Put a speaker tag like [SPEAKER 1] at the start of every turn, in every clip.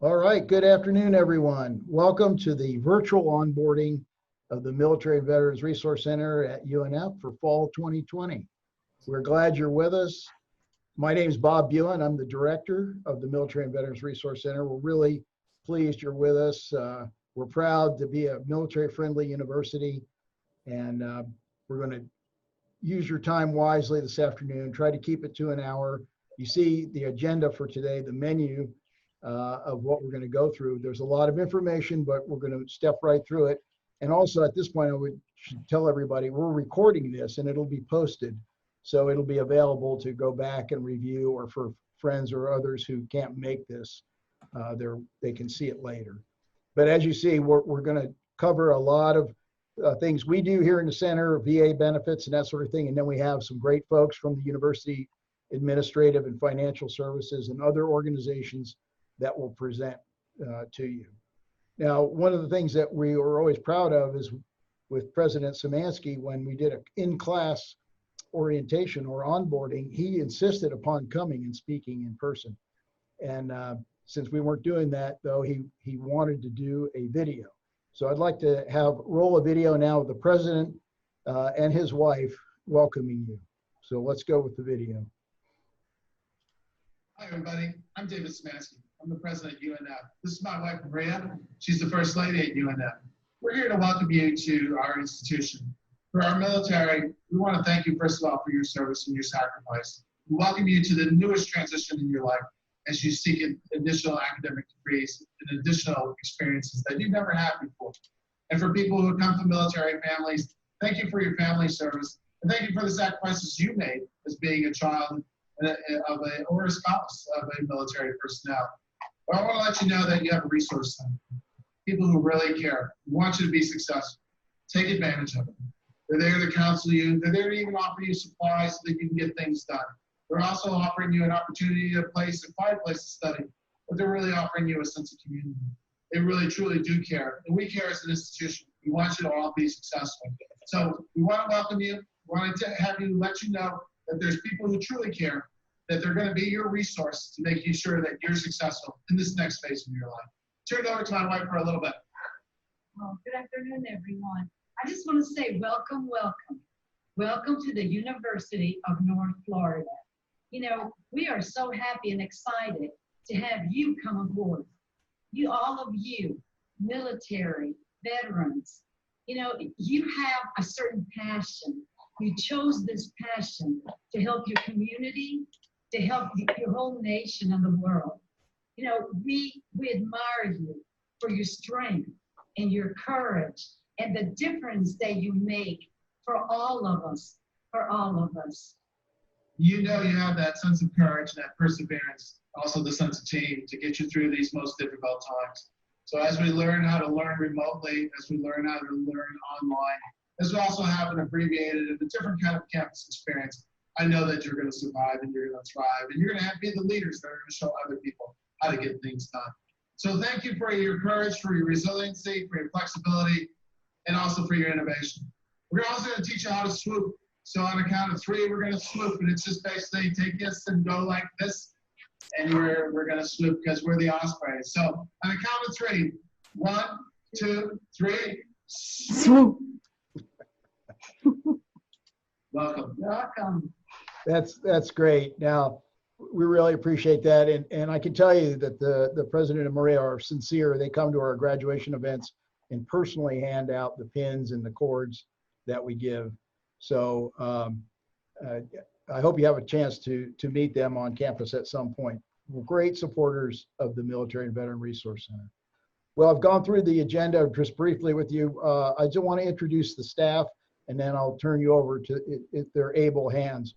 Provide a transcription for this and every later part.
[SPEAKER 1] All right, good afternoon, everyone. Welcome to the virtual onboarding of the Military and Veterans Resource Center at UNF for fall 2020. We're glad you're with us. My name is Bob Buin. I'm the director of the Military and Veterans Resource Center. We're really pleased you're with us. We're proud to be a military-friendly university, and we're going to use your time wisely this afternoon. Try to keep it to an hour. You see the agenda for today, the menu of what we're going to go through. There's a lot of information, but we're going to step right through it. And also at this point, should tell everybody we're recording this and it'll be posted. So it'll be available to go back and review, or for friends or others who can't make this, they can see it later. But as you see, we're going to cover a lot of things we do here in the center, VA benefits and that sort of thing. And then we have some great folks from the university administrative and financial services and other organizations that will present to you. Now, one of the things that we were always proud of is with President Szymanski, when we did an in-class orientation or onboarding, he insisted upon coming and speaking in person. And since we weren't doing that, though, he wanted to do a video. So I'd like to roll a video now of the president and his wife welcoming you. So let's go with the video.
[SPEAKER 2] Hi, everybody. I'm David Szymanski. I'm the president of UNF. This is my wife, Maria. She's the first lady at UNF. We're here to welcome you to our institution. For our military, we want to thank you, first of all, for your service and your sacrifice. We welcome you to the newest transition in your life as you seek additional academic degrees and additional experiences that you've never had before. And for people who come from military families, thank you for your family service. And thank you for the sacrifices you made as being a child or a spouse of a military personnel. But I want to let you know that you have a resource center. People who really care, who want you to be successful. Take advantage of it. They're there to counsel you. They're there to even offer you supplies so that you can get things done. They're also offering you an opportunity to find a place to study, but they're really offering you a sense of community. They really, truly do care. And we care as an institution. We want you to all be successful. So we want to welcome you. We want to let you know that there's people who truly care, that they're going to be your resource to make you sure that you're successful in this next phase of your life. Turn it over to my wife for a little bit.
[SPEAKER 3] Well, good afternoon, everyone. I just want to say welcome, welcome. Welcome to the University of North Florida. You know, we are so happy and excited to have you come aboard. All of you, military, veterans, you have a certain passion. You chose this passion to help your community, to help your whole nation and the world. We admire you for your strength and your courage and the difference that you make for all of us,
[SPEAKER 2] You have that sense of courage and that perseverance, also the sense of team to get you through these most difficult times. So as we learn how to learn remotely, as we learn how to learn online, as we also have an abbreviated and a different kind of campus experience, I know that you're going to survive and you're going to thrive and you're going to be the leaders that are going to show other people how to get things done. So thank you for your courage, for your resiliency, for your flexibility, and also for your innovation. We're also going to teach you how to swoop. So on a count of 3, we're going to swoop, and it's just basically take this and go like this, and we're going to swoop because we're the ospreys. So on a count of 3, 1, 2, 3, swoop. Welcome.
[SPEAKER 3] welcome.
[SPEAKER 1] That's great. Now, we really appreciate that. And I can tell you that the president and Maria are sincere. They come to our graduation events and personally hand out the pins and the cords that we give. So I hope you have a chance to meet them on campus at some point. We're great supporters of the Military and Veteran Resource Center. Well, I've gone through the agenda just briefly with you. I just want to introduce the staff, and then I'll turn you over to their able hands.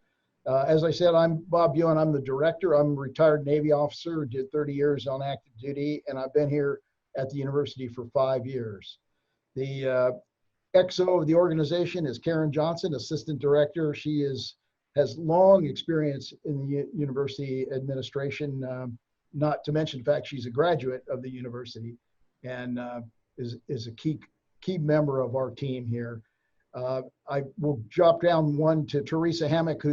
[SPEAKER 1] As I said, I'm Bob Buin. I'm the director. I'm a retired Navy officer, did 30 years on active duty, and I've been here at the university for 5 years. The XO of the organization is Karen Johnson, assistant director. She has long experience in the university administration, not to mention the fact she's a graduate of the university and is a key member of our team here. I will drop down one to Teresa Hammock,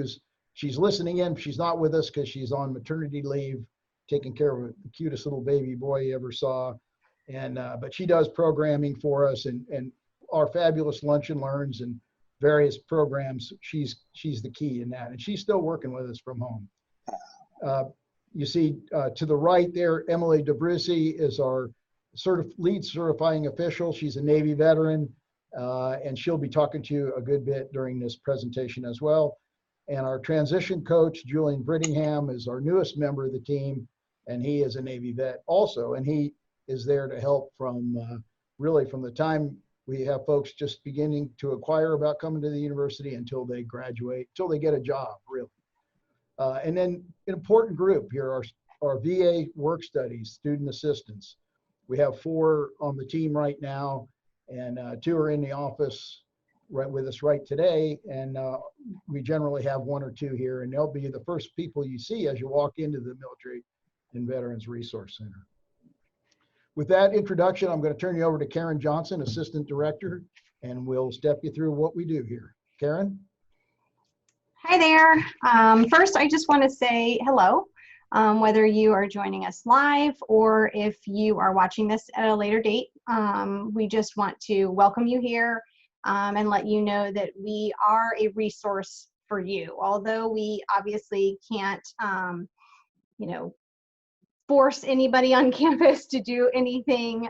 [SPEAKER 1] she's listening in. She's not with us because she's on maternity leave taking care of the cutest little baby boy you ever saw. And but she does programming for us and our fabulous lunch and learns and various programs. She's the key in that, and she's still working with us from home. You see to the right there, Emily DeBrucy is our lead certifying official. She's a Navy veteran, and she'll be talking to you a good bit during this presentation as well. And our transition coach, Julian Brittingham, is our newest member of the team, and he is a Navy vet also, and he is there to help from really from the time we have folks just beginning to acquire about coming to the university until they graduate, until they get a job, really. And then an important group here are our VA work studies, student assistants. We have 4 on the team right now, and 2 are in the office right with us right today. And we generally have 1 or 2 here, and they'll be the first people you see as you walk into the Military and Veterans Resource Center. With that introduction, I'm going to turn you over to Karen Johnson, Assistant Director, and we'll step you through what we do here. Karen?
[SPEAKER 4] Hi there. First, I just want to say hello, whether you are joining us live or if you are watching this at a later date. We just want to welcome you here and let you know that we are a resource for you. Although we obviously can't, force anybody on campus to do anything,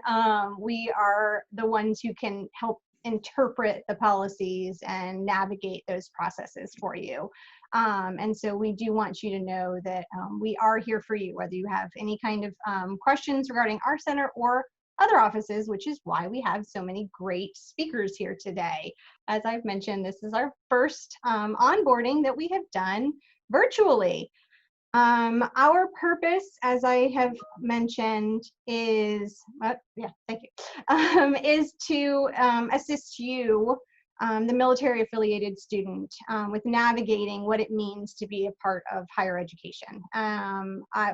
[SPEAKER 4] we are the ones who can help interpret the policies and navigate those processes for you. And so we do want you to know that we are here for you, whether you have any kind of questions regarding our center or other offices, which is why we have so many great speakers here today. As I've mentioned, this is our first onboarding that we have done virtually. Our purpose, as I have mentioned, is, is to assist you, the military affiliated student, with navigating what it means to be a part of higher education.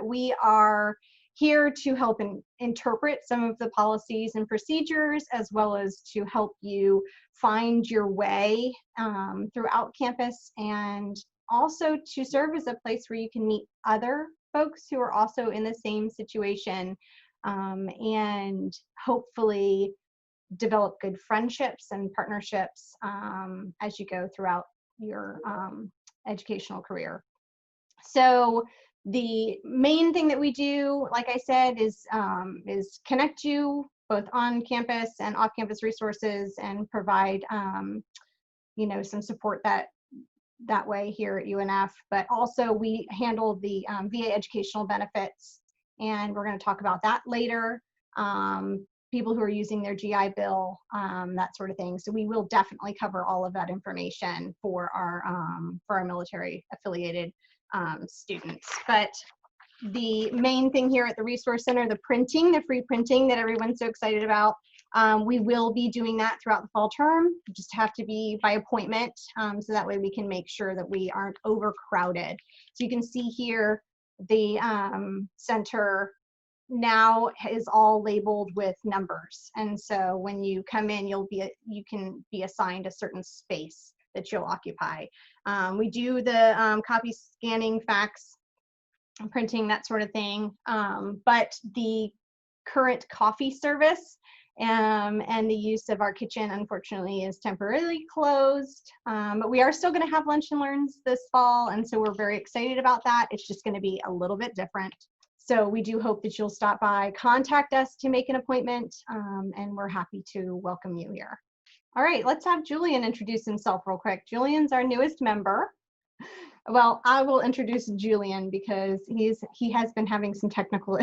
[SPEAKER 4] We are here to help interpret some of the policies and procedures, as well as to help you find your way throughout campus, and also to serve as a place where you can meet other folks who are also in the same situation, and hopefully develop good friendships and partnerships as you go throughout your educational career. So the main thing that we do, like I said, is connect you both on campus and off campus resources and provide some support that way here at UNF. But also we handle the VA educational benefits, and we're going to talk about that later. People who are using their GI Bill, that sort of thing. So we will definitely cover all of that information for our military affiliated students. But the main thing here at the Resource Center, the printing, the free printing that everyone's so excited about, we will be doing that throughout the fall term. You just have to be by appointment, so that way we can make sure that we aren't overcrowded. So you can see here the center now is all labeled with numbers, and so when you come in, you can be assigned a certain space that you'll occupy. We do the copy, scanning, fax, printing, that sort of thing, but the current coffee service and the use of our kitchen, unfortunately, is temporarily closed, but we are still going to have lunch and learns this fall, and so we're very excited about that. It's just going to be a little bit different. So we do hope that you'll stop by, contact us to make an appointment, and we're happy to welcome you here. All right, let's have Julian introduce himself real quick. Julian's our newest member. Well, I will introduce Julian because he has been having some technical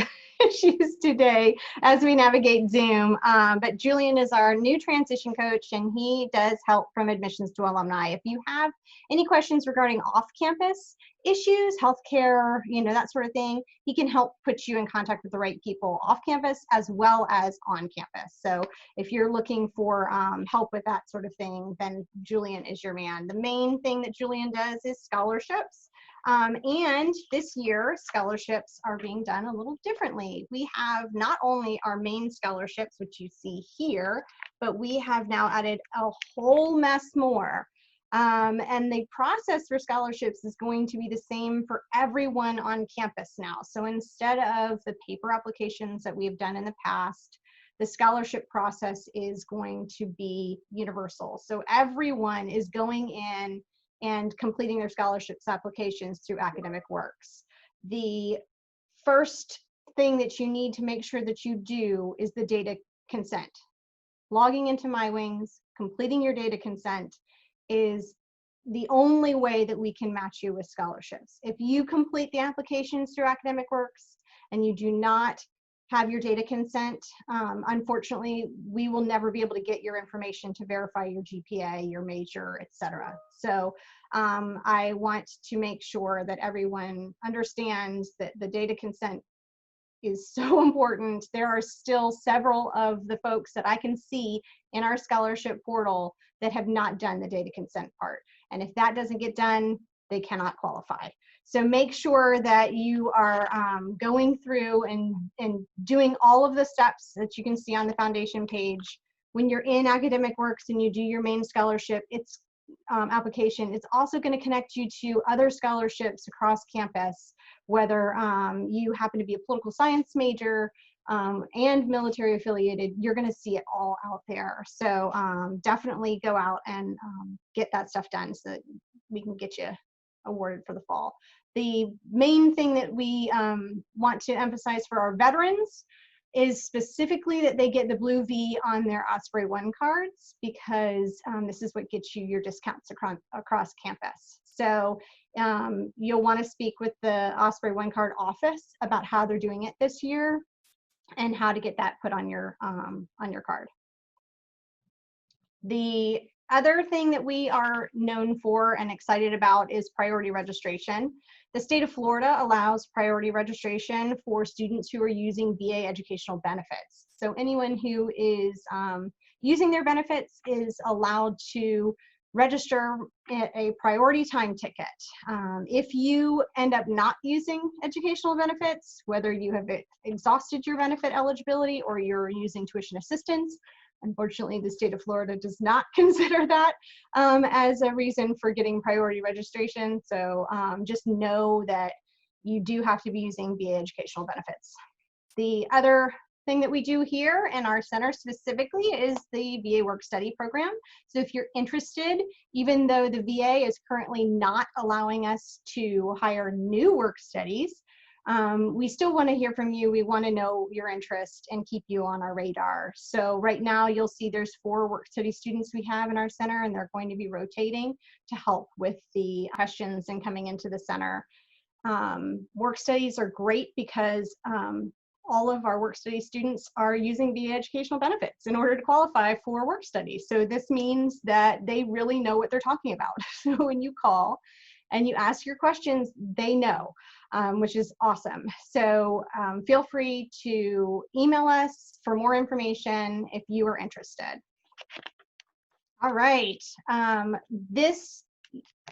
[SPEAKER 4] issues today as we navigate Zoom. But Julian is our new transition coach, and he does help from admissions to alumni. If you have any questions regarding off-campus issues, healthcare, that sort of thing, he can help put you in contact with the right people off campus as well as on campus. So if you're looking for help with that sort of thing, then Julian is your man. The main thing that Julian does is scholarships. And this year, scholarships are being done a little differently. We have not only our main scholarships, which you see here, but we have now added a whole mess more. And the process for scholarships is going to be the same for everyone on campus now. So instead of the paper applications that we've done in the past, the scholarship process is going to be universal. So everyone is going in and completing their scholarships applications through Academic Works. The first thing that you need to make sure that you do is the data consent. Logging into MyWings, completing your data consent is the only way that we can match you with scholarships. If you complete the applications through Academic Works and you do not have your data consent, unfortunately, we will never be able to get your information to verify your GPA, your major, etc. So I want to make sure that everyone understands that the data consent is so important. There are still several of the folks that I can see in our scholarship portal that have not done the data consent part. And if that doesn't get done, they cannot qualify. So make sure that you are going through and doing all of the steps that you can see on the foundation page. When you're in Academic Works and you do your main scholarship, it's application, it's also going to connect you to other scholarships across campus, whether you happen to be a political science major and military affiliated, you're going to see it all out there. So definitely go out and get that stuff done so that we can get you awarded for the fall. The main thing that we want to emphasize for our veterans is specifically that they get the blue V on their Osprey One cards, because this is what gets you your discounts across campus. So you'll want to speak with the Osprey One card office about how they're doing it this year and how to get that put on your card. The other thing that we are known for and excited about is priority registration. The state of Florida allows priority registration for students who are using VA educational benefits. So anyone who is using their benefits is allowed to register a priority time ticket. If you end up not using educational benefits, whether you have exhausted your benefit eligibility or you're using tuition assistance, unfortunately, the state of Florida does not consider that as a reason for getting priority registration. So just know that you do have to be using VA educational benefits. The other thing that we do here in our center specifically is the VA work study program. So if you're interested, even though the VA is currently not allowing us to hire new work studies, we still want to hear from you. We want to know your interest and keep you on our radar. So right now you'll see there's 4 work study students we have in our center, and they're going to be rotating to help with the questions and coming into the center. Work studies are great because all of our work study students are using VA educational benefits in order to qualify for work studies. So this means that they really know what they're talking about. So when you call and you ask your questions, they know, which is awesome. So feel free to email us for more information if you are interested. All right, this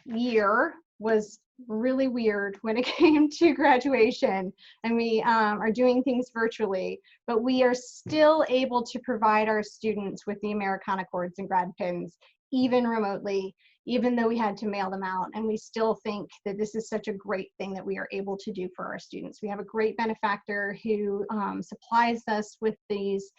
[SPEAKER 4] year was really weird when it came to graduation, and we are doing things virtually, but we are still able to provide our students with the Americana cords and grad pins, even remotely, even though we had to mail them out. And we still think that this is such a great thing that we are able to do for our students. We have a great benefactor who supplies us with these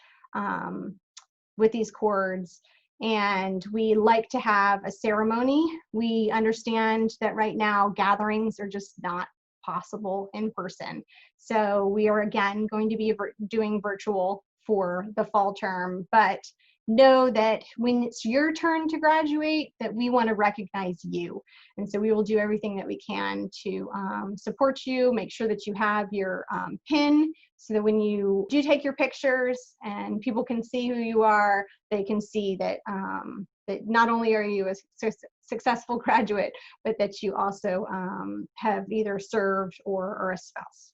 [SPEAKER 4] cords. And we like to have a ceremony. We understand that right now gatherings are just not possible in person. So we are again going to be doing virtual for the fall term, but know that when it's your turn to graduate, that we want to recognize you. And so we will do everything that we can to support you, make sure that you have your pin, so that when you do take your pictures and people can see who you are, they can see that, that not only are you a successful graduate, but that you also have either served or are a spouse.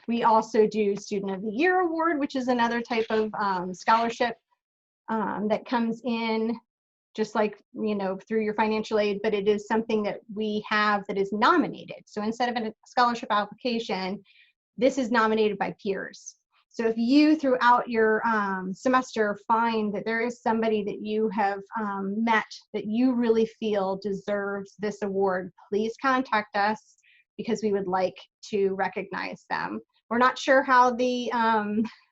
[SPEAKER 4] We also do Student of the Year Award, which is another type of scholarship that comes in just like, you know, through your financial aid, but it is something that we have that is nominated. So instead of a scholarship application, this is nominated by peers. So if you throughout your semester find that there is somebody that you have met that you really feel deserves this award, please contact us because we would like to recognize them. We're not sure how the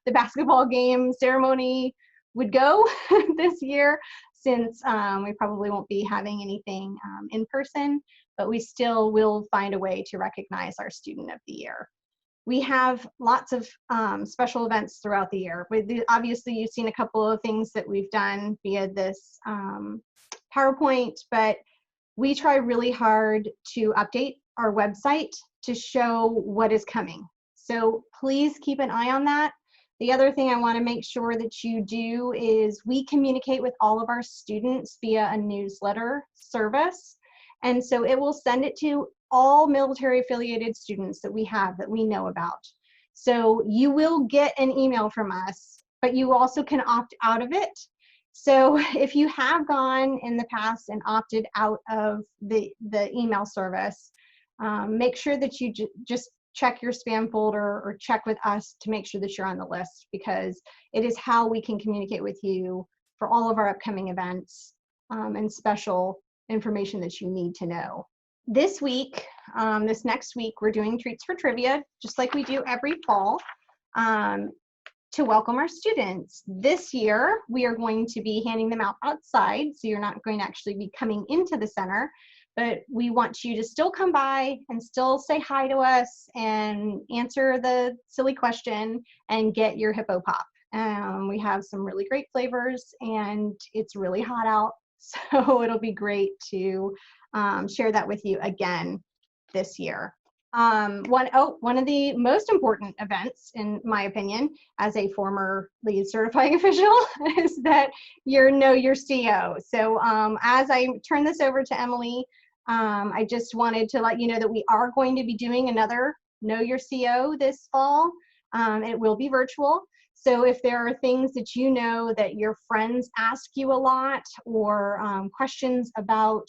[SPEAKER 4] basketball game ceremony would go this year, since we probably won't be having anything in person, but we still will find a way to recognize our Student of the Year. We have lots of special events throughout the year. Obviously, you've seen a couple of things that we've done via this PowerPoint, but we try really hard to update our website to show what is coming. So please keep an eye on that. The other thing I want to make sure that you do is we communicate with all of our students via a newsletter service. And so it will send it to all military affiliated students that we have that we know about. So you will get an email from us, but you also can opt out of it. So if you have gone in the past and opted out of the email service, make sure that you just check your spam folder or check with us to make sure that you're on the list, because it is how we can communicate with you for all of our upcoming events and special information that you need to know. This week, this next week, we're doing Treats for Trivia, just like we do every fall, to welcome our students. This year, we are going to be handing them out outside, so you're not going to actually be coming into the center, but we want you to still come by and still say hi to us and answer the silly question and get your Hippo Pop. We have some really great flavors and it's really hot out, so it'll be great to share that with you again this year. One of the most important events, in my opinion, as a former lead certifying official, is that you know your CO. So as I turn this over to Emily, I just wanted to let you know that we are going to be doing another Know Your CO this fall. It will be virtual. So if there are things that you know that your friends ask you a lot, or questions about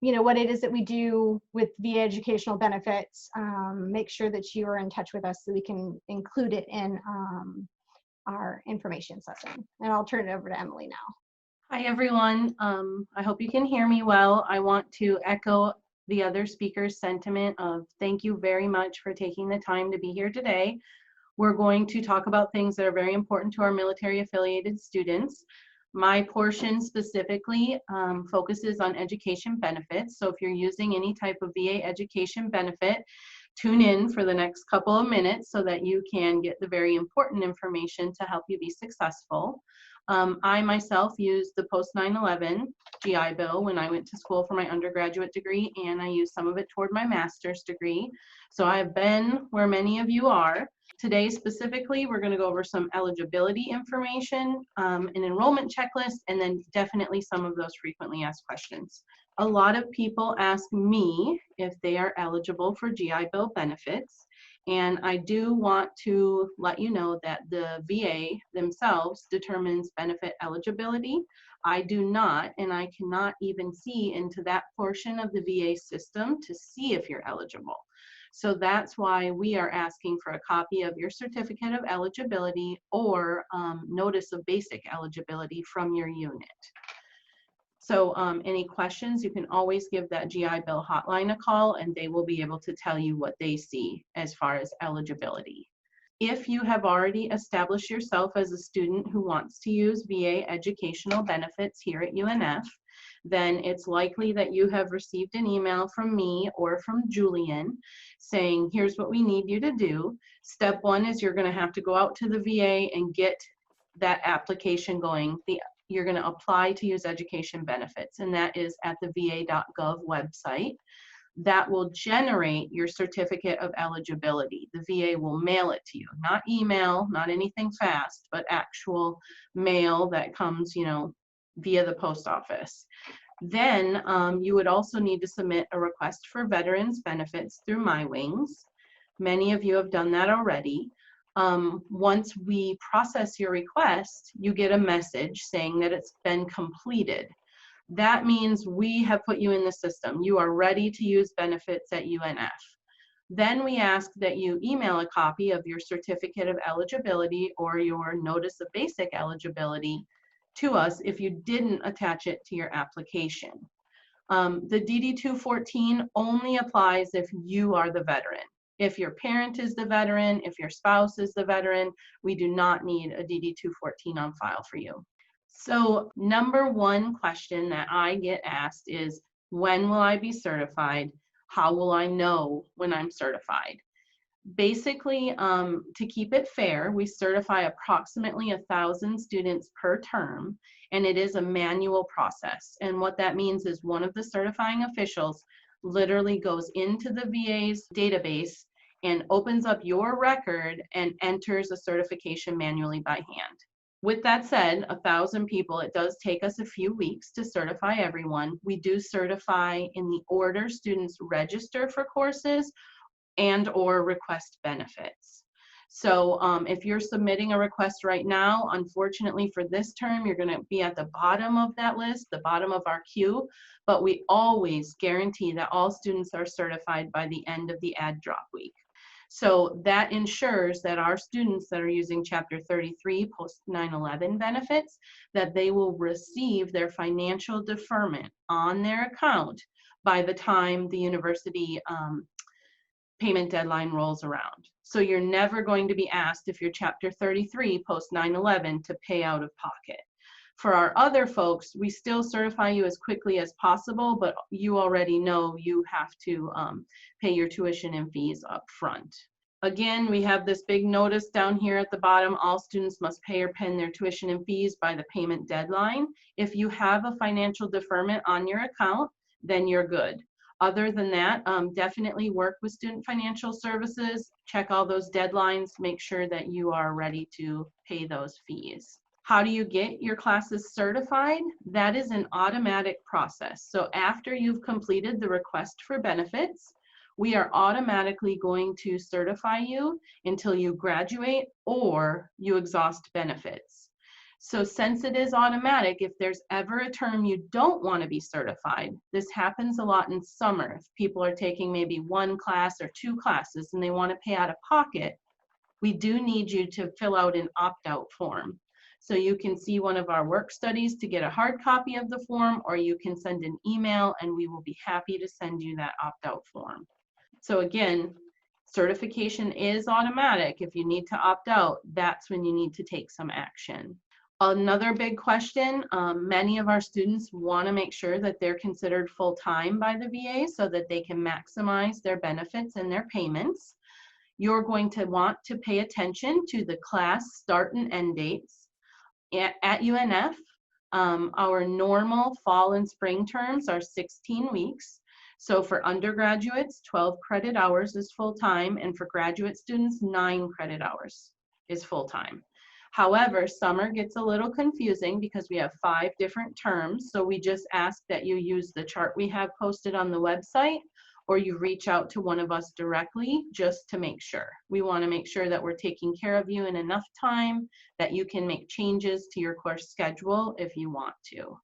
[SPEAKER 4] what it is that we do with VA educational benefits, make sure that you are in touch with us so we can include it in our information session. And I'll turn it over to Emily now.
[SPEAKER 5] Hi, everyone. I hope you can hear me well. I want to echo the other speaker's sentiment of thank you very much for taking the time to be here today. We're going to talk about things that are very important to our military affiliated students. My portion specifically focuses on education benefits. So if you're using any type of VA education benefit, tune in for the next couple of minutes so that you can get the very important information to help you be successful. I myself used the post 9/11 GI Bill when I went to school for my undergraduate degree, and I used some of it toward my master's degree. So I've been where many of you are. Today specifically, we're going to go over some eligibility information, an enrollment checklist, and then definitely some of those frequently asked questions. A lot of people ask me if they are eligible for GI Bill benefits. And I do want to let you know that the VA themselves determines benefit eligibility. I do not, and I cannot even see into that portion of the VA system to see if you're eligible. So that's why we are asking for a copy of your certificate of eligibility or notice of basic eligibility from your unit. So any questions, you can always give that GI Bill hotline a call and they will be able to tell you what they see as far as eligibility. If you have already established yourself as a student who wants to use VA educational benefits here at UNF, then it's likely that you have received an email from me or from Julian saying, here's what we need you to do. Step one is you're going to have to go out to the VA and get that application going. You're going to apply to use education benefits, and that is at the va.gov website. That will generate your certificate of eligibility. The VA will mail it to you, not email, not anything fast, but actual mail that comes, via the post office. Then you would also need to submit a request for veterans benefits through MyWings. Many of you have done that already. Once we process your request, you get a message saying that it's been completed. That means we have put you in the system. You are ready to use benefits at UNF. Then we ask that you email a copy of your certificate of eligibility or your notice of basic eligibility to us if you didn't attach it to your application. The DD-214 only applies if you are the veteran. If your parent is the veteran, if your spouse is the veteran, we do not need a DD-214 on file for you. So number one question that I get asked is, when will I be certified? How will I know when I'm certified? Basically, to keep it fair, we certify approximately 1,000 students per term, and it is a manual process. And what that means is one of the certifying officials literally goes into the VA's database and opens up your record and enters a certification manually by hand. With that said, 1,000 people, it does take us a few weeks to certify everyone. We do certify in the order students register for courses and or request benefits. So if you're submitting a request right now, unfortunately for this term, you're gonna be at the bottom of that list, the bottom of our queue, but we always guarantee that all students are certified by the end of the add drop week. So that ensures that our students that are using Chapter 33 post 9/11 benefits, that they will receive their financial deferment on their account by the time the university payment deadline rolls around. So you're never going to be asked if you're Chapter 33 post 9/11 to pay out of pocket. For our other folks, we still certify you as quickly as possible, but you already know you have to pay your tuition and fees up front. Again, we have this big notice down here at the bottom: all students must pay or pay their tuition and fees by the payment deadline. If you have a financial deferment on your account, then you're good. Other than that, definitely work with Student Financial Services, check all those deadlines, make sure that you are ready to pay those fees. How do you get your classes certified? That is an automatic process. So after you've completed the request for benefits, we are automatically going to certify you until you graduate or you exhaust benefits. So since it is automatic, if there's ever a term you don't want to be certified, this happens a lot in summer. If people are taking maybe one class or two classes and they want to pay out of pocket, we do need you to fill out an opt-out form. So you can see one of our work studies to get a hard copy of the form, or you can send an email and we will be happy to send you that opt-out form. So again, certification is automatic. If you need to opt out, that's when you need to take some action. Another big question, many of our students want to make sure that they're considered full-time by the VA so that they can maximize their benefits and their payments. You're going to want to pay attention to the class start and end dates. At UNF, our normal fall and spring terms are 16 weeks. So for undergraduates, 12 credit hours is full-time, and for graduate students, 9 credit hours is full-time. However, summer gets a little confusing because we have 5 different terms. So we just ask that you use the chart we have posted on the website, or you reach out to one of us directly just to make sure. We want to make sure that we're taking care of you in enough time that you can make changes to your course schedule if you want to.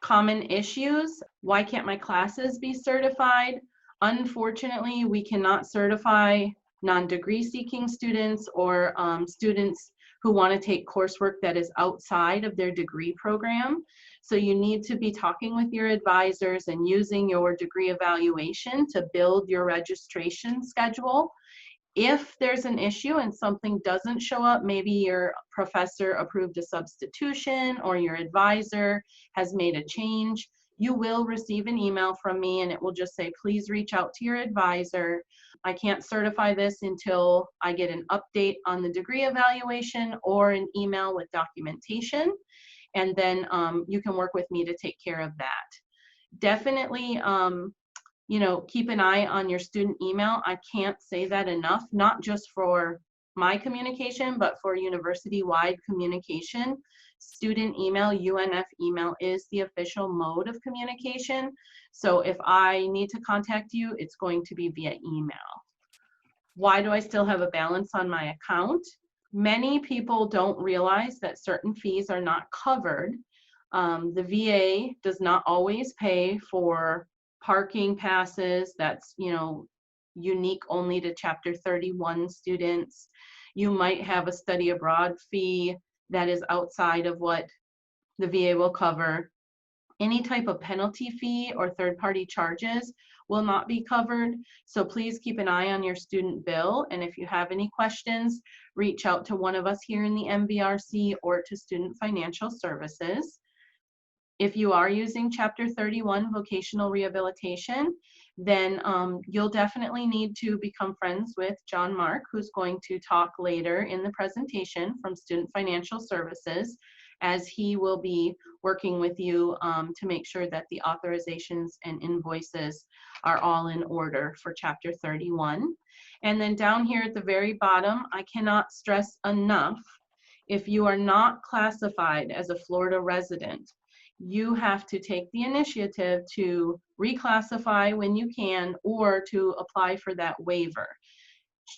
[SPEAKER 5] Common issues: why can't my classes be certified? Unfortunately, we cannot certify non-degree seeking students or students who want to take coursework that is outside of their degree program. So you need to be talking with your advisors and using your degree evaluation to build your registration schedule. If there's an issue and something doesn't show up, maybe your professor approved a substitution or your advisor has made a change, you will receive an email from me and it will just say, please reach out to your advisor. I can't certify this until I get an update on the degree evaluation or an email with documentation. And then you can work with me to take care of that. Definitely, you know, keep an eye on your student email. I can't say that enough, not just for my communication, but for university-wide communication. Student email, UNF email is the official mode of communication. So if I need to contact you, it's going to be via email. Why do I still have a balance on my account? Many people don't realize that certain fees are not covered. The VA does not always pay for parking passes. That's, you know, unique only to Chapter 31 students. You might have a study abroad fee that is outside of what the VA will cover. Any type of penalty fee or third-party charges will not be covered. So please keep an eye on your student bill. And if you have any questions, reach out to one of us here in the MVRC or to Student Financial Services. If you are using Chapter 31 vocational rehabilitation, then you'll definitely need to become friends with John Mark, who's going to talk later in the presentation from Student Financial Services, as he will be working with you to make sure that the authorizations and invoices are all in order for Chapter 31. And then down here at the very bottom, I cannot stress enough, if you are not classified as a Florida resident, you have to take the initiative to reclassify when you can or to apply for that waiver.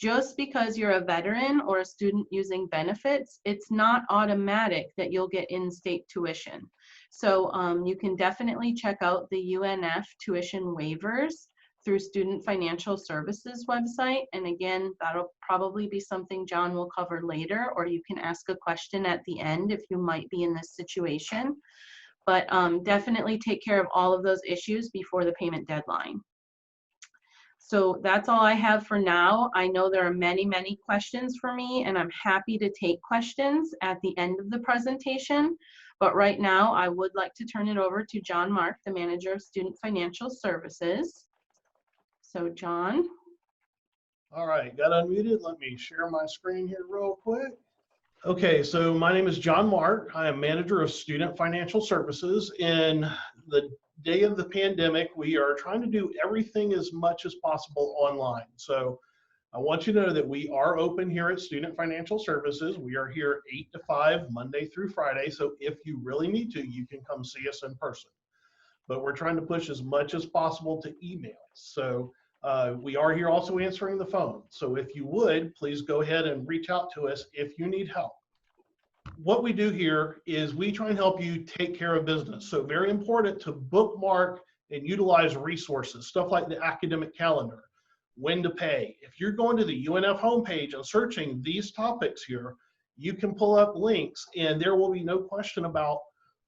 [SPEAKER 5] Just because you're a veteran or a student using benefits, it's not automatic that you'll get in-state tuition. So you can definitely check out the UNF tuition waivers through Student Financial Services website. And again, that'll probably be something John will cover later, or you can ask a question at the end if you might be in this situation. But definitely take care of all of those issues before the payment deadline. So that's all I have for now. I know there are many, many questions for me, and I'm happy to take questions at the end of the presentation. But right now, I would like to turn it over to John Mark, the Manager of Student Financial Services. So John.
[SPEAKER 6] All right, got unmuted. Let me share my screen here real quick. Okay, so my name is John Mark. I am Manager of Student Financial Services. In the day of the pandemic, we are trying to do everything as much as possible online. So I want you to know that we are open here at Student Financial Services. We are here 8 to 5, Monday through Friday. So if you really need to, you can come see us in person. But we're trying to push as much as possible to email. So we are here also answering the phone. So if you would, please go ahead and reach out to us if you need help. What we do here is we try and help you take care of business. So very important to bookmark and utilize resources, stuff like the academic calendar, when to pay. If you're going to the UNF homepage and searching these topics here, you can pull up links and there will be no question about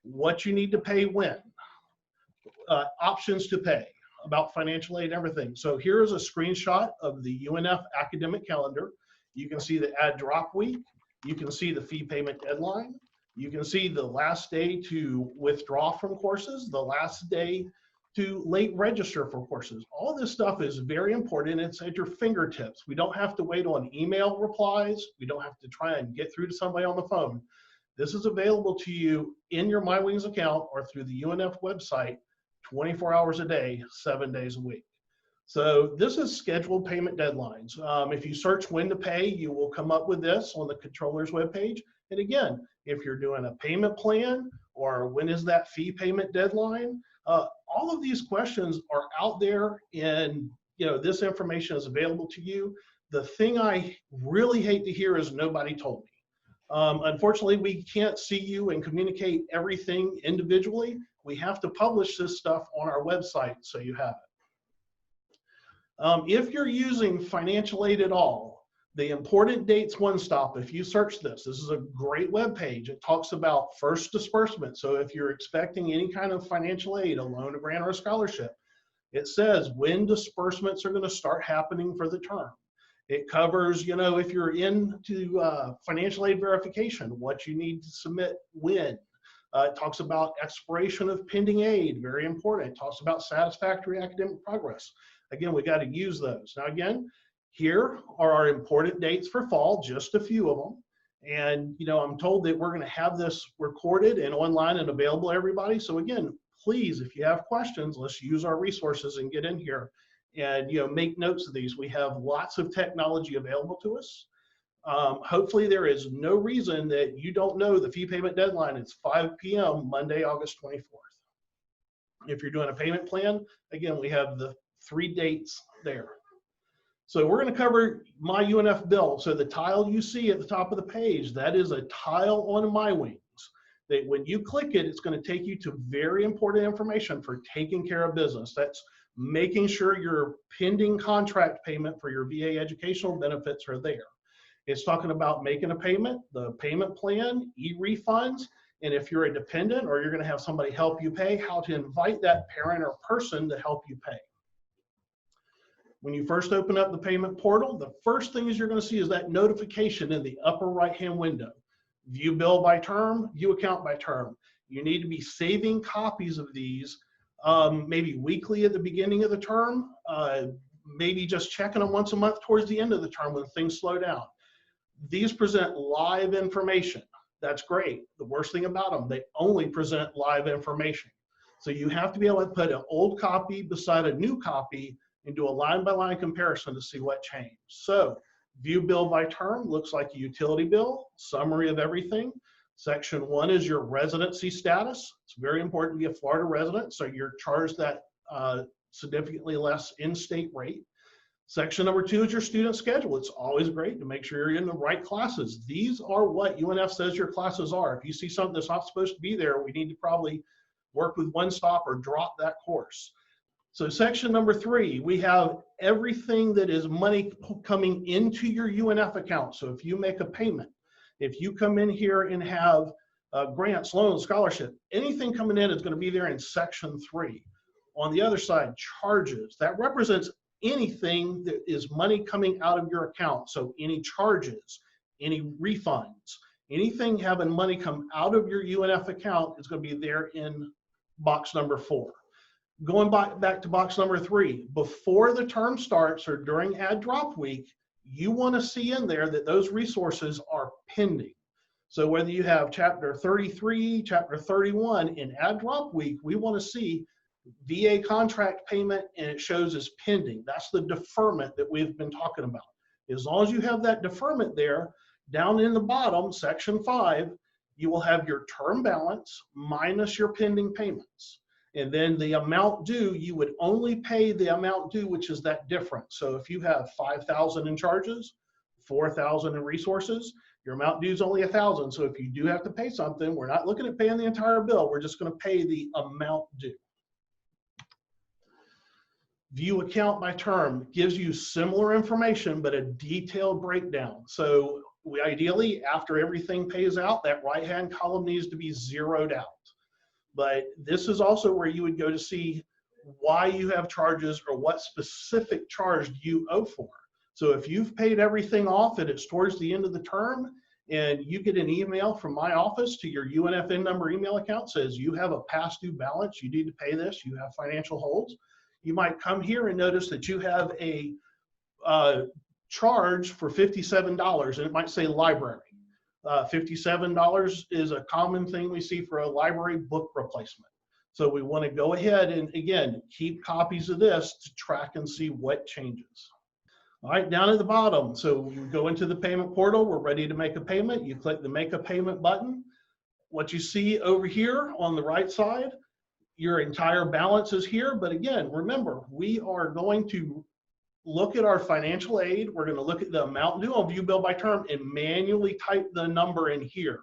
[SPEAKER 6] what you need to pay when, options to pay, about financial aid and everything. So here is a screenshot of the UNF academic calendar. You can see the add drop week. You can see the fee payment deadline. You can see the last day to withdraw from courses, the last day to late register for courses. All this stuff is very important. It's at your fingertips. We don't have to wait on email replies. We don't have to try and get through to somebody on the phone. This is available to you in your MyWings account or through the UNF website 24 hours a day, 7 days a week. So this is scheduled payment deadlines. If you search when to pay, you will come up with this on the controller's webpage. And again, if you're doing a payment plan or when is that fee payment deadline, all of these questions are out there, and this information is available to you. The thing I really hate to hear is nobody told me. Unfortunately, we can't see you and communicate everything individually. We have to publish this stuff on our website so you have it. If you're using financial aid at all, the important dates one stop, if you search this is a great web page. It talks about first disbursement. So if you're expecting any kind of financial aid, a loan, a grant, or a scholarship, it says when disbursements are going to start happening for the term. It covers, if you're into financial aid verification, what you need to submit when. It talks about expiration of pending aid, very important. It talks about satisfactory academic progress. Again, we got to use those. Now again, here are our important dates for fall, just a few of them. And I'm told that we're going to have this recorded and online and available to everybody. So again, please, if you have questions, let's use our resources and get in here and make notes of these. We have lots of technology available to us. Hopefully there is no reason that you don't know the fee payment deadline. It's 5 p.m. Monday, August 24th. If you're doing a payment plan, again, we have the 3 dates there. So we're going to cover my UNF bill. So the tile you see at the top of the page, that is a tile on MyWings. That when you click it, it's going to take you to very important information for taking care of business. That's making sure your pending contract payment for your VA educational benefits are there. It's talking about making a payment, the payment plan, e-refunds, and if you're a dependent or you're going to have somebody help you pay, how to invite that parent or person to help you pay. When you first open up the payment portal, the first thing you're going to see is that notification in the upper right-hand window. View bill by term, view account by term. You need to be saving copies of these, maybe weekly at the beginning of the term, maybe just checking them once a month towards the end of the term when things slow down. These present live information. That's great. The worst thing about them, they only present live information. So you have to be able to put an old copy beside a new copy and do a line-by-line comparison to see what changed. So view bill by term looks like a utility bill, summary of everything. Section 1 is your residency status. It's very important to be a Florida resident, so you're charged that significantly less in-state rate. Section number 2 is your student schedule. It's always great to make sure you're in the right classes. These are what UNF says your classes are. If you see something that's not supposed to be there, we need to probably work with One Stop or drop that course. So section number 3, we have everything that is money coming into your UNF account. So if you make a payment, if you come in here and have grants, loans, scholarship, anything coming in is going to be there in section 3. On the other side, charges, that represents anything that is money coming out of your account. So any charges, any refunds, anything having money come out of your UNF account is going to be there in box number 4. Going back to box number 3, before the term starts or during add drop week, you want to see in there that those resources are pending. So whether you have chapter 33, chapter 31 in add drop week, we want to see VA contract payment and it shows as pending. That's the deferment that we've been talking about. As long as you have that deferment there, down in the bottom, section 5, you will have your term balance minus your pending payments. And then the amount due, you would only pay the amount due, which is that difference. So if you have $5,000 in charges, $4,000 in resources, your amount due is only $1,000. So if you do have to pay something, we're not looking at paying the entire bill. We're just going to pay the amount due. View account by term gives you similar information, but a detailed breakdown. So we ideally, after everything pays out, that right-hand column needs to be zeroed out. But this is also where you would go to see why you have charges or what specific charge you owe for. So if you've paid everything off and it's towards the end of the term and you get an email from my office to your UNFN number email account says you have a past due balance, you need to pay this, you have financial holds, you might come here and notice that you have a charge for $57 and it might say library. $57 is a common thing we see for a library book replacement. So we want to go ahead and again, keep copies of this to track and see what changes. All right, down at the bottom. So you go into the payment portal, we're ready to make a payment. You click the make a payment button. What you see over here on the right side, your entire balance is here. But again, remember, we are going to look at our financial aid. We're going to look at the amount due on view bill by term and manually type the number in here.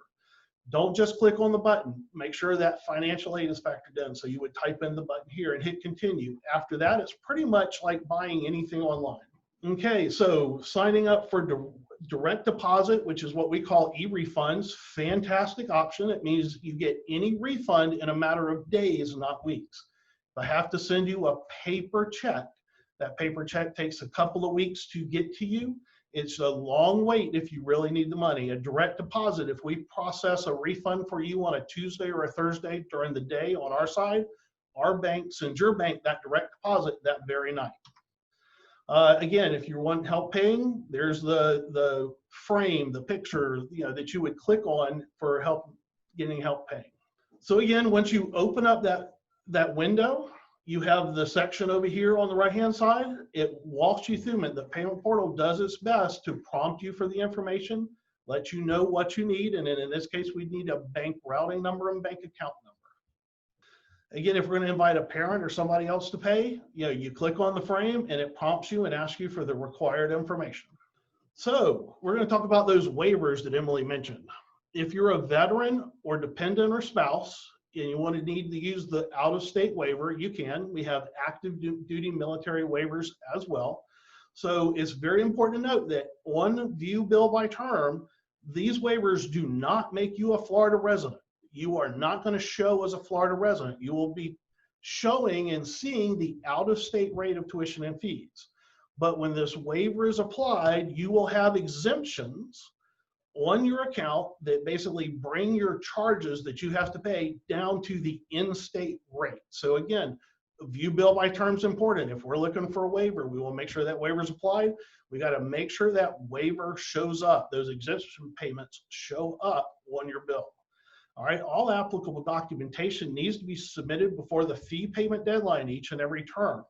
[SPEAKER 6] Don't just click on the button. Make sure that financial aid is factored in. So you would type in the button here and hit continue. After that, it's pretty much like buying anything online. Okay, so signing up for direct deposit, which is what we call e-refunds, fantastic option. It means you get any refund in a matter of days, not weeks. If I have to send you a paper check, that paper check takes a couple of weeks to get to you. It's a long wait if you really need the money. A direct deposit, if we process a refund for you on a Tuesday or a Thursday during the day on our side, our bank sends your bank that direct deposit that very night. Again, if you want help paying, there's the frame, the picture, that you would click on for getting help paying. So again, once you open up that window, you have the section over here on the right-hand side. It walks you through it. The payment portal does its best to prompt you for the information, let you know what you need, and then in this case, we need a bank routing number and bank account number. Again, if we're going to invite a parent or somebody else to pay, you click on the frame and it prompts you and asks you for the required information. So we're going to talk about those waivers that Emily mentioned. If you're a veteran or dependent or spouse, and you want to need to use the out-of-state waiver, you can. We have active duty military waivers as well. So it's very important to note that on view bill by term, these waivers do not make you a Florida resident. You are not going to show as a Florida resident. You will be showing and seeing the out-of-state rate of tuition and fees. But when this waiver is applied, you will have exemptions on your account that basically bring your charges that you have to pay down to the in-state rate. So again, view bill by term is important. If we're looking for a waiver, we will make sure that waiver is applied. We got to make sure that waiver shows up. Those exemption payments show up on your bill. All right, all applicable documentation needs to be submitted before the fee payment deadline each and every term.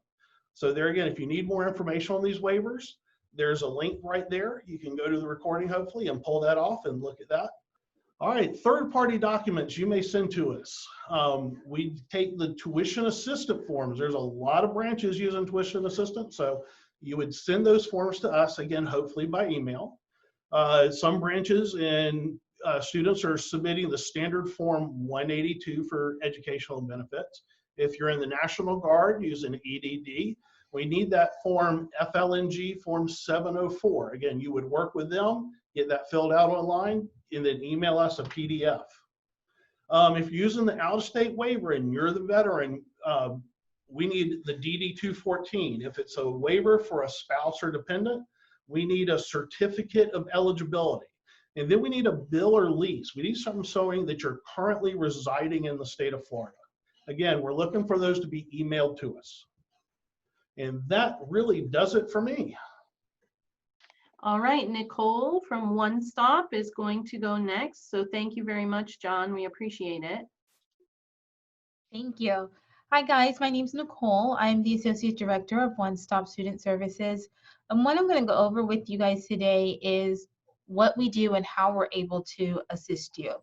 [SPEAKER 6] So there again, if you need more information on these waivers, there's a link right there. You can go to the recording hopefully and pull that off and look at that. All right, third-party documents you may send to us. We take the tuition assistant forms. There's a lot of branches using tuition assistant, so you would send those forms to us, again, hopefully by email. Some branches and students are submitting the standard form 182 for educational benefits. If you're in the National Guard using EDD, we need that form FLNG form 704. Again, you would work with them, get that filled out online, and then email us a PDF. If you're using the out-of-state waiver and you're the veteran, we need the DD-214. If it's a waiver for a spouse or dependent, we need a certificate of eligibility. And then we need a bill or lease. We need something showing that you're currently residing in the state of Florida. Again, we're looking for those to be emailed to us. And that really does it for me.
[SPEAKER 5] All right, Nicole from One Stop is going to go next. So thank you very much, John. We appreciate it.
[SPEAKER 7] Thank you. Hi guys, my name is Nicole. I'm the Associate Director of One Stop Student Services. And what I'm going to go over with you guys today is what we do and how we're able to assist you.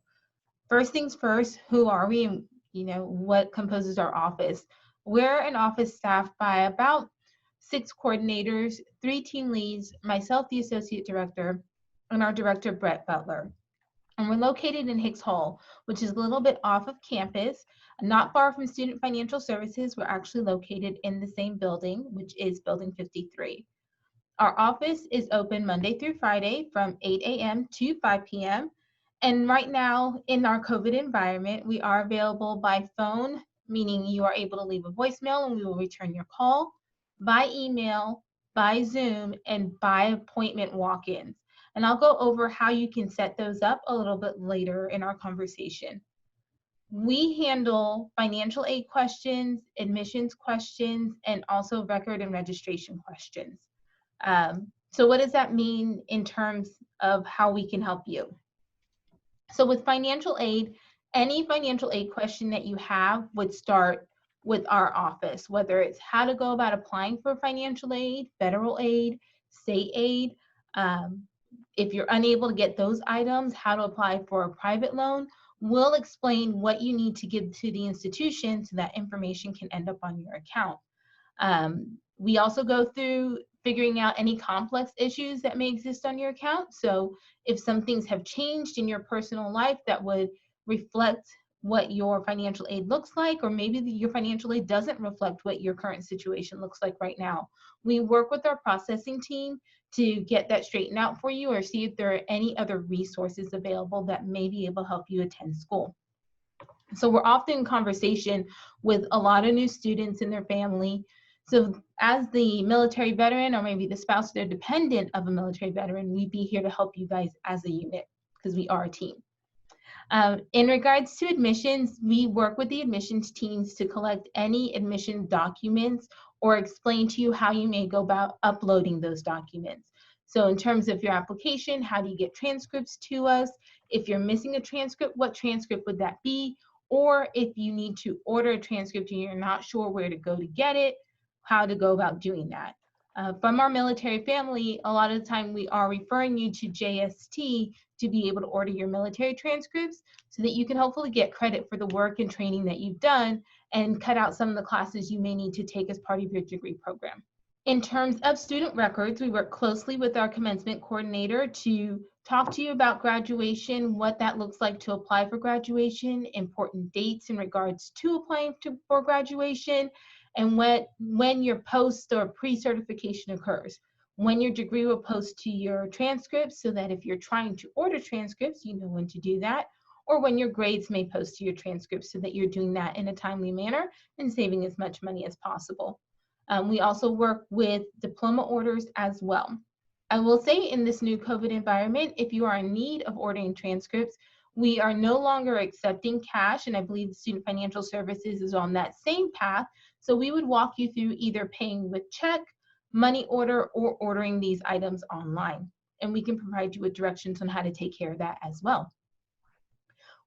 [SPEAKER 7] First things first, who are we and what composes our office? We're an office staffed by about 6 coordinators, 3 team leads, myself, the Associate Director, and our Director, Brett Butler. And we're located in Hicks Hall, which is a little bit off of campus, not far from Student Financial Services. We're actually located in the same building, which is Building 53. Our office is open Monday through Friday from 8 a.m. to 5 p.m. And right now, in our COVID environment, we are available by phone, meaning you are able to leave a voicemail and we will return your call, by email, by Zoom, and by appointment walk-ins. And I'll go over how you can set those up a little bit later in our conversation. We handle financial aid questions, admissions questions, and also record and registration questions. So what does that mean in terms of how we can help you? So with financial aid, any financial aid question that you have would start with our office, whether it's how to go about applying for financial aid, federal aid, state aid. If you're unable to get those items, how to apply for a private loan, we'll explain what you need to give to the institution so that information can end up on your account. We also go through figuring out any complex issues that may exist on your account. So if some things have changed in your personal life that would reflect what your financial aid looks like, or maybe your financial aid doesn't reflect what your current situation looks like right now, we work with our processing team to get that straightened out for you or see if there are any other resources available that may be able to help you attend school. So we're often in conversation with a lot of new students and their family. So as the military veteran, or maybe the spouse or dependent of a military veteran, we'd be here to help you guys as a unit because we are a team. In regards to admissions, we work with the admissions teams to collect any admission documents or explain to you how you may go about uploading those documents. So in terms of your application, how do you get transcripts to us? If you're missing a transcript, what transcript would that be? Or if you need to order a transcript and you're not sure where to go to get it, how to go about doing that. From our military family, a lot of the time we are referring you to JST to be able to order your military transcripts so that you can hopefully get credit for the work and training that you've done and cut out some of the classes you may need to take as part of your degree program. In terms of student records, we work closely with our commencement coordinator to talk to you about graduation, what that looks like to apply for graduation, important dates in regards to applying for graduation, and when your post or pre-certification occurs. When your degree will post to your transcripts, so that if you're trying to order transcripts, you know when to do that, or when your grades may post to your transcripts, so that you're doing that in a timely manner and saving as much money as possible. We also work with diploma orders as well. I will say, in this new COVID environment, if you are in need of ordering transcripts, we are no longer accepting cash, and I believe the Student Financial Services is on that same path. So we would walk you through either paying with check, money order, or ordering these items online. And we can provide you with directions on how to take care of that as well.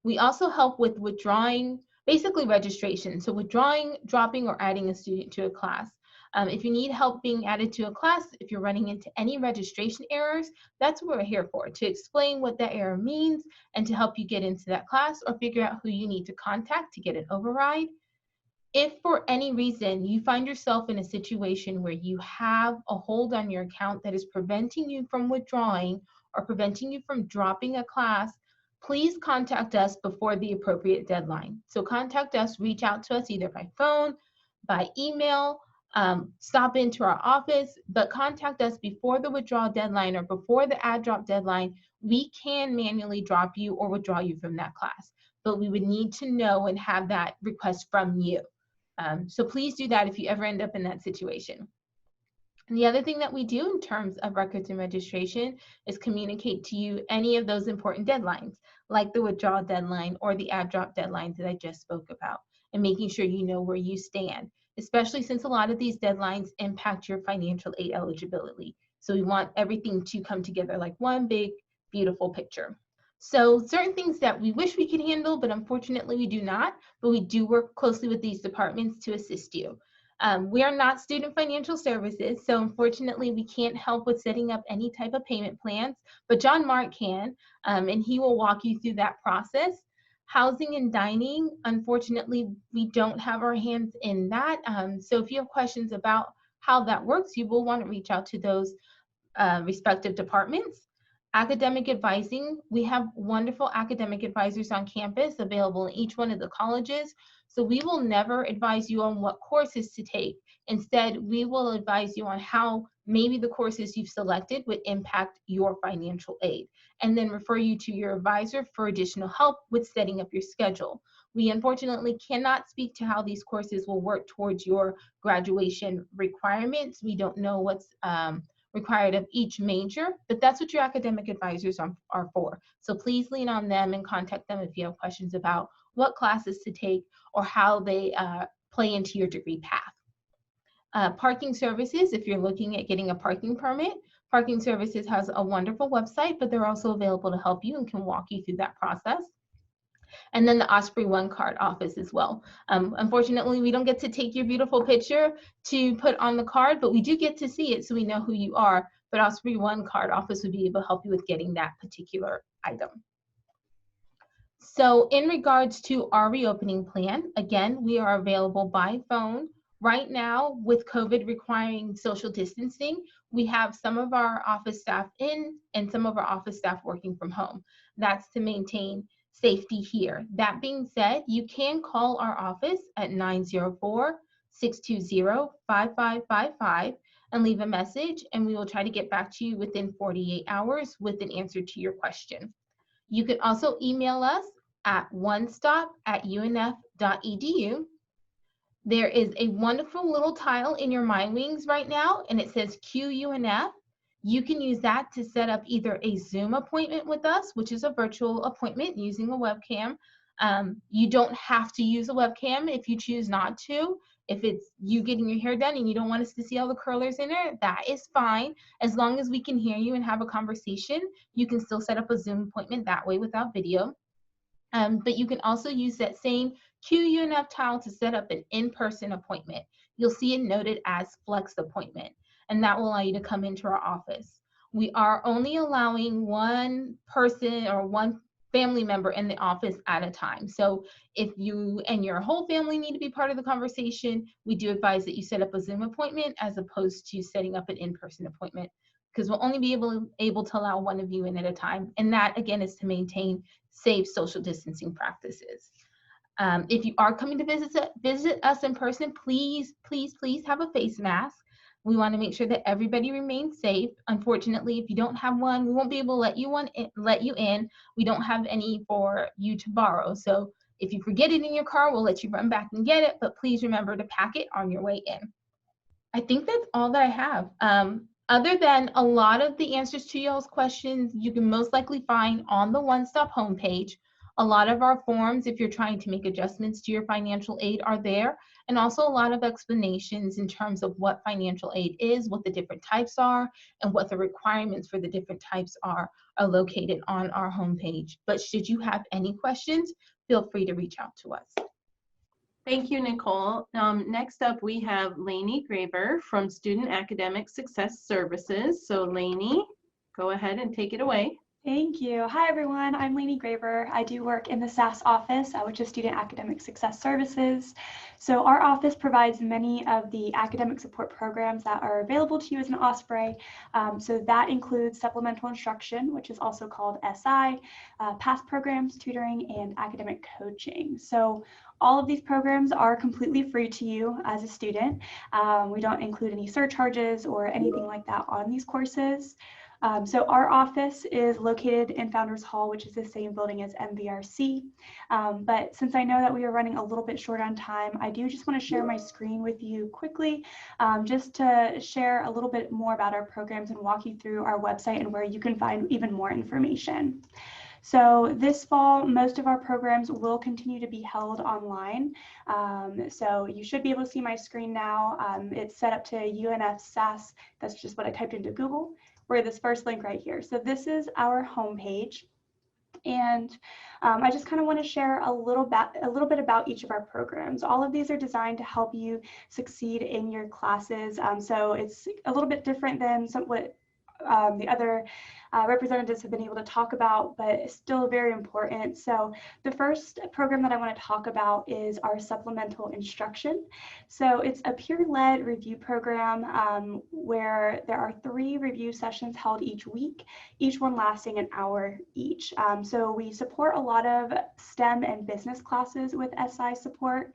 [SPEAKER 7] We also help with withdrawing, basically registration. So withdrawing, dropping, or adding a student to a class. If you need help being added to a class, if you're running into any registration errors, that's what we're here for, to explain what that error means and to help you get into that class or figure out who you need to contact to get an override. If for any reason you find yourself in a situation where you have a hold on your account that is preventing you from withdrawing or preventing you from dropping a class, please contact us before the appropriate deadline. So contact us, reach out to us either by phone, by email, stop into our office, but contact us before the withdrawal deadline or before the add drop deadline. We can manually drop you or withdraw you from that class, but we would need to know and have that request from you. So please do that if you ever end up in that situation. And the other thing that we do in terms of records and registration is communicate to you any of those important deadlines, like the withdrawal deadline or the add drop deadlines that I just spoke about, and making sure you know where you stand, especially since a lot of these deadlines impact your financial aid eligibility. So we want everything to come together like one big, beautiful picture. So certain things that we wish we could handle, but unfortunately we do not, but we do work closely with these departments to assist you. We are not Student Financial Services, so unfortunately we can't help with setting up any type of payment plans, but John Mark can, and he will walk you through that process. Housing and dining, unfortunately, we don't have our hands in that. So if you have questions about how that works, you will want to reach out to those respective departments. Academic advising, we have wonderful academic advisors on campus available in each one of the colleges. So we will never advise you on what courses to take. Instead, we will advise you on how maybe the courses you've selected would impact your financial aid, and then refer you to your advisor for additional help with setting up your schedule. We unfortunately cannot speak to how these courses will work towards your graduation requirements. We don't know what's required of each major, but that's what your academic advisors are for. So please lean on them and contact them if you have questions about what classes to take or how they play into your degree path. Parking services, if you're looking at getting a parking permit, Parking Services has a wonderful website, but they're also available to help you and can walk you through that process. And then the Osprey One Card office as well. Unfortunately, we don't get to take your beautiful picture to put on the card, but we do get to see it so we know who you are. But Osprey One Card office would be able to help you with getting that particular item. So in regards to our reopening plan, again, we are available by phone. Right now, with COVID requiring social distancing, we have some of our office staff in and some of our office staff working from home. That's to maintain safety here. That being said, you can call our office at 904-620-5555 and leave a message, and we will try to get back to you within 48 hours with an answer to your question. You can also email us at onestop@unf.edu. There is a wonderful little tile in your MyWings right now, and it says QUNF. You can use that to set up either a Zoom appointment with us, which is a virtual appointment using a webcam. You don't have to use a webcam if you choose not to. If it's you getting your hair done and you don't want us to see all the curlers in it, that is fine. As long as we can hear you and have a conversation, you can still set up a Zoom appointment that way without video. But you can also use that same QUNF tile to set up an in-person appointment. You'll see it noted as flex appointment, and that will allow you to come into our office. We are only allowing one person or one family member in the office at a time. So if you and your whole family need to be part of the conversation, we do advise that you set up a Zoom appointment as opposed to setting up an in-person appointment. because we'll only be able to allow one of you in at a time. And that, again, is to maintain safe social distancing practices. If you are coming to visit us in person, please, please, please have a face mask. We want to make sure that everybody remains safe. Unfortunately, if you don't have one, we won't be able to let you in. We don't have any for you to borrow. So if you forget it in your car, we'll let you run back and get it, but please remember to pack it on your way in. I think that's all that I have. Other than a lot of the answers to y'all's questions, you can most likely find on the One Stop homepage. A lot of our forms, if you're trying to make adjustments to your financial aid, are there, and also a lot of explanations in terms of what financial aid is, what the different types are, and what the requirements for the different types are located on our homepage. But should you have any questions, feel free to reach out to us.
[SPEAKER 5] Thank you, Nicole. Next up, we have Lainey Graber from Student Academic Success Services. So Lainey, go ahead and take it away.
[SPEAKER 8] Thank you. Hi, everyone. I'm Lainey Graber. I do work in the SAS office, which is Student Academic Success Services. So our office provides many of the academic support programs that are available to you as an Osprey. So that includes supplemental instruction, which is also called SI, PASS programs, tutoring, and academic coaching. So all of these programs are completely free to you as a student. We don't include any surcharges or anything like that on these courses. So our office is located in Founders Hall, which is the same building as MVRC. But since I know that we are running a little bit short on time, I do just want to share my screen with you quickly, just to share a little bit more about our programs and walk you through our website and where you can find even more information. So this fall, most of our programs will continue to be held online. So you should be able to see my screen now. It's set up to UNF SAS. That's just what I typed into Google. We're this first link right here. So this is our homepage. And I just kind of want to share a little bit about each of our programs. All of these are designed to help you succeed in your classes. So it's a little bit different than what the other representatives have been able to talk about, but it's still very important. So the first program that I want to talk about is our supplemental instruction. So it's a peer-led review program where there are 3 review sessions held each week, each one lasting an hour each. So we support a lot of STEM and business classes with SI support.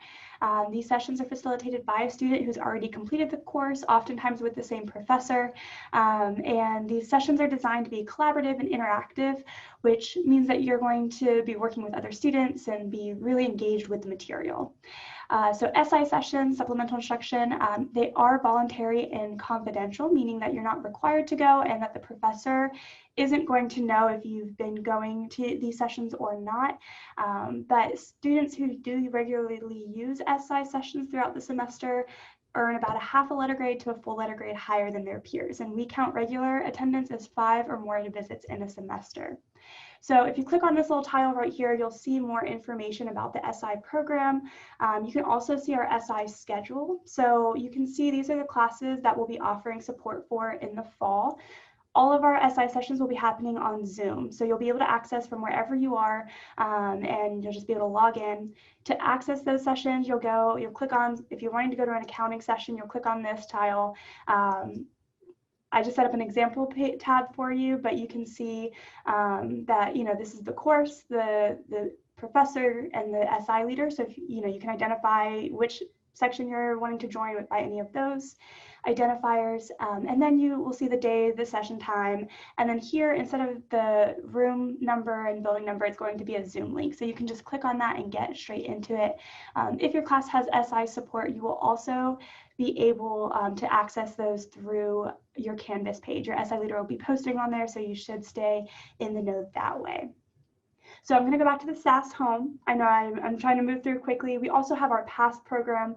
[SPEAKER 8] These sessions are facilitated by a student who's already completed the course, oftentimes with the same professor. And these sessions are designed to be collaborative and interactive, which means that you're going to be working with other students and be really engaged with the material. So SI sessions, supplemental instruction, they are voluntary and confidential, meaning that you're not required to go and that the professor isn't going to know if you've been going to these sessions or not. But students who do regularly use SI sessions throughout the semester earn about a half a letter grade to a full letter grade higher than their peers. And we count regular attendance as 5 or more visits in a semester. So if you click on this little tile right here, you'll see more information about the SI program. You can also see our SI schedule. So you can see these are the classes that we'll be offering support for in the fall. All of our SI sessions will be happening on Zoom. So you'll be able to access from wherever you are, and you'll just be able to log in. To access those sessions, you'll click on, if you're wanting to go to an accounting session, you'll click on this tile. I just set up an example tab for you, but you can see that, this is the course, the professor, and the SI leader. So if, you can identify which section you're wanting to join by any of those identifiers, and then you will see the day, the session time, and then here, instead of the room number and building number, it's going to be a Zoom link. So you can just click on that and get straight into it. If your class has SI support, you will also be able to access those through your Canvas page. Your SI leader will be posting on there, so you should stay in the know that way. So I'm going to go back to the SAS home. I know I'm trying to move through quickly. We also have our PASS program,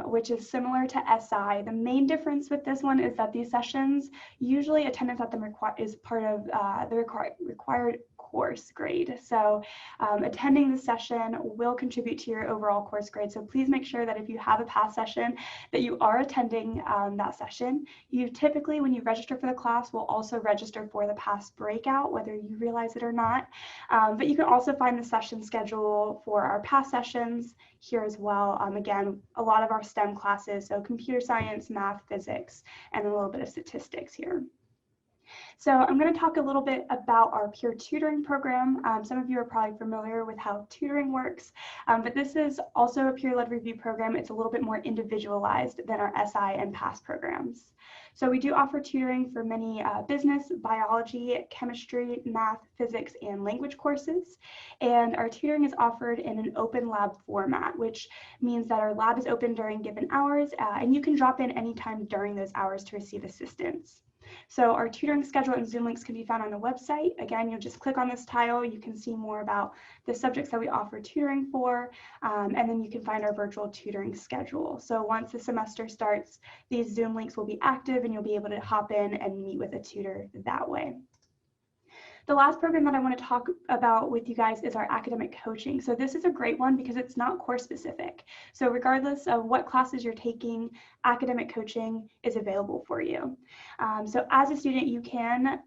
[SPEAKER 8] which is similar to SI. The main difference with this one is that these sessions, usually attendance at them is part of the required course grade. So attending the session will contribute to your overall course grade. So please make sure that if you have a PASS session, that you are attending that session. You typically, when you register for the class, will also register for the PASS breakout, whether you realize it or not. But you can also find the session schedule for our PASS sessions here as well. Again, a lot of our STEM classes, so computer science, math, physics, and a little bit of statistics here. So I'm going to talk a little bit about our peer tutoring program. Some of you are probably familiar with how tutoring works, but this is also a peer-led review program. It's a little bit more individualized than our SI and PASS programs. So we do offer tutoring for many business, biology, chemistry, math, physics, and language courses. And our tutoring is offered in an open lab format, which means that our lab is open during given hours, and you can drop in anytime during those hours to receive assistance. So our tutoring schedule and Zoom links can be found on the website. Again, you'll just click on this tile. You can see more about the subjects that we offer tutoring for, and then you can find our virtual tutoring schedule. So once the semester starts, these Zoom links will be active and you'll be able to hop in and meet with a tutor that way. The last program that I want to talk about with you guys is our academic coaching. So this is a great one because it's not course specific. So regardless of what classes you're taking, academic coaching is available for you. So as a student, you can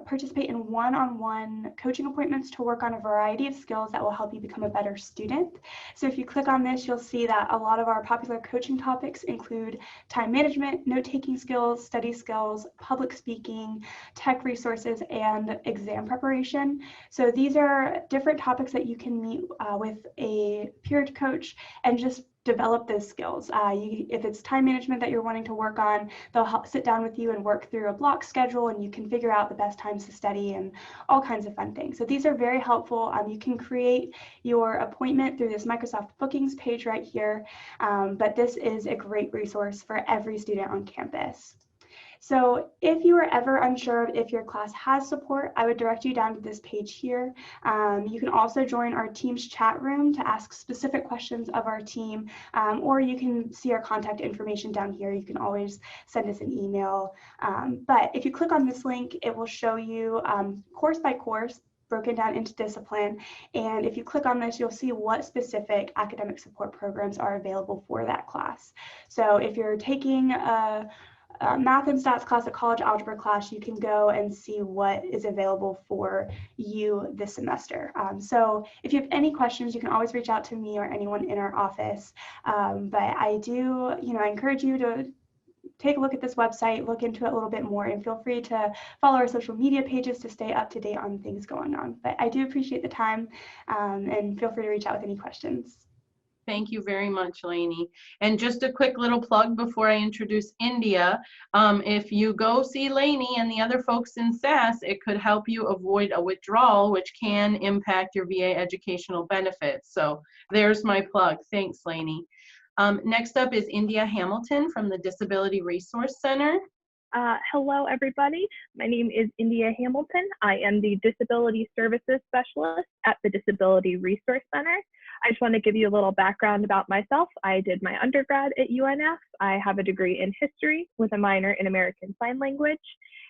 [SPEAKER 8] participate in one-on-one coaching appointments to work on a variety of skills that will help you become a better student. So if you click on this, you'll see that a lot of our popular coaching topics include time management, note-taking skills, study skills, public speaking, tech resources, and exam preparation. So these are different topics that you can meet with a peer coach and just develop those skills. If it's time management that you're wanting to work on, they'll help sit down with you and work through a block schedule, and you can figure out the best times to study and all kinds of fun things. So these are very helpful. You can create your appointment through this Microsoft Bookings page right here, but this is a great resource for every student on campus. So if you are ever unsure of if your class has support, I would direct you down to this page here. You can also join our team's chat room to ask specific questions of our team, or you can see our contact information down here. You can always send us an email. But if you click on this link, it will show you course by course, broken down into discipline. And if you click on this, you'll see what specific academic support programs are available for that class. So if you're taking a math and stats class, a college algebra class, you can go and see what is available for you this semester. So if you have any questions, you can always reach out to me or anyone in our office. But I do, I encourage you to take a look at this website, look into it a little bit more, and feel free to follow our social media pages to stay up to date on things going on. But I do appreciate the time, and feel free to reach out with any questions.
[SPEAKER 5] Thank you very much, Lainey. And just a quick little plug before I introduce India. If you go see Lainey and the other folks in SAS, it could help you avoid a withdrawal, which can impact your VA educational benefits. So there's my plug. Thanks, Lainey. Next up is India Hamilton from the Disability Resource Center.
[SPEAKER 9] Hello, everybody. My name is India Hamilton. I am the Disability Services Specialist at the Disability Resource Center. I just want to give you a little background about myself. I did my undergrad at UNF. I have a degree in history with a minor in American Sign Language.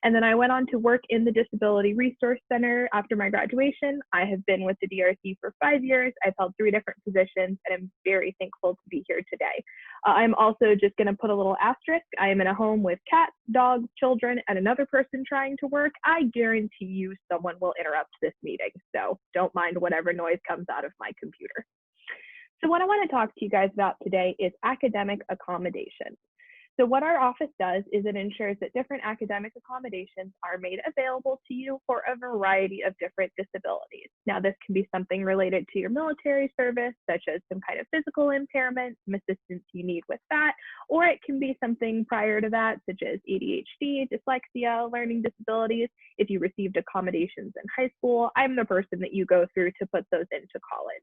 [SPEAKER 9] And then I went on to work in the Disability Resource Center after my graduation. I have been with the DRC for 5 years. I've held 3 different positions, and I'm very thankful to be here today. I'm also just going to put a little asterisk. I am in a home with cats, dogs, children, and another person trying to work. I guarantee you someone will interrupt this meeting, so don't mind whatever noise comes out of my computer. So what I want to talk to you guys about today is academic accommodation. So what our office does is it ensures that different academic accommodations are made available to you for a variety of different disabilities. Now, this can be something related to your military service, such as some kind of physical impairment, some assistance you need with that, or it can be something prior to that, such as ADHD, dyslexia, learning disabilities. If you received accommodations in high school, I'm the person that you go through to put those into college.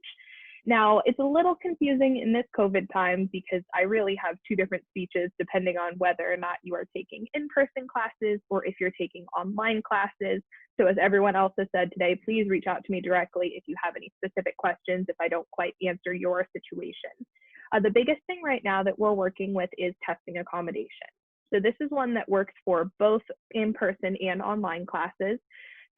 [SPEAKER 9] Now, it's a little confusing in this COVID time because I really have 2 different speeches depending on whether or not you are taking in-person classes or if you're taking online classes. So as everyone else has said today, please reach out to me directly if you have any specific questions if I don't quite answer your situation. The biggest thing right now that we're working with is testing accommodation. So this is one that works for both in-person and online classes.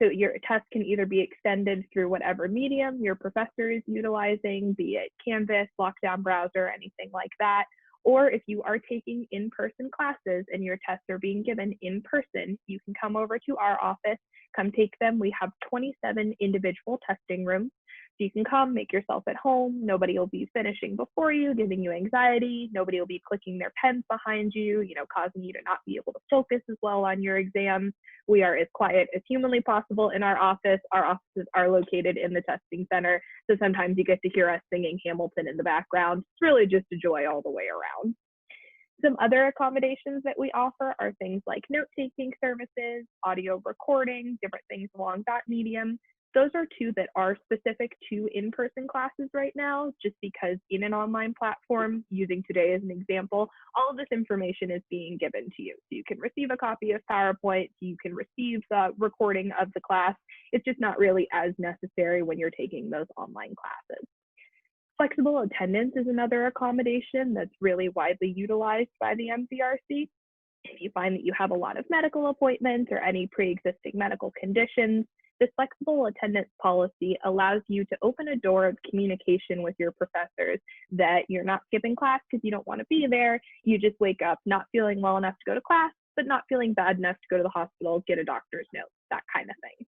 [SPEAKER 9] So your test can either be extended through whatever medium your professor is utilizing, be it Canvas, Lockdown Browser, anything like that. Or if you are taking in-person classes and your tests are being given in person, you can come over to our office, come take them. We have 27 individual testing rooms. So you can come, make yourself at home. Nobody will be finishing before you, giving you anxiety. Nobody will be clicking their pens behind you, causing you to not be able to focus as well on your exams. We are as quiet as humanly possible in our office. Our offices are located in the testing center, so sometimes you get to hear us singing Hamilton in the background. It's really just a joy all the way around. Some other accommodations that we offer are things like note-taking services, audio recording, different things along that medium. Those are two that are specific to in-person classes right now, just because in an online platform, using today as an example, all of this information is being given to you. So you can receive a copy of PowerPoint, you can receive the recording of the class. It's just not really as necessary when you're taking those online classes. Flexible attendance is another accommodation that's really widely utilized by the MVRC. If you find that you have a lot of medical appointments or any pre-existing medical conditions, this flexible attendance policy allows you to open a door of communication with your professors that you're not skipping class because you don't want to be there. You just wake up not feeling well enough to go to class, but not feeling bad enough to go to the hospital, get a doctor's note, that kind of thing.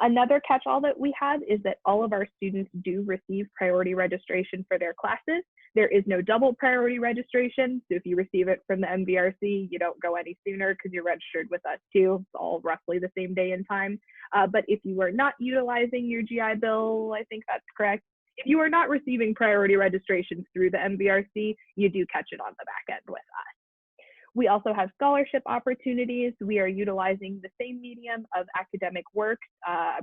[SPEAKER 9] Another catch-all that we have is that all of our students do receive priority registration for their classes. There is no double priority registration, so if you receive it from the MVRC, you don't go any sooner because you're registered with us too. It's all roughly the same day and time. But if you are not utilizing your GI Bill, I think that's correct. If you are not receiving priority registrations through the MVRC, you do catch it on the back end with us. We also have scholarship opportunities. We are utilizing the same medium of academic work.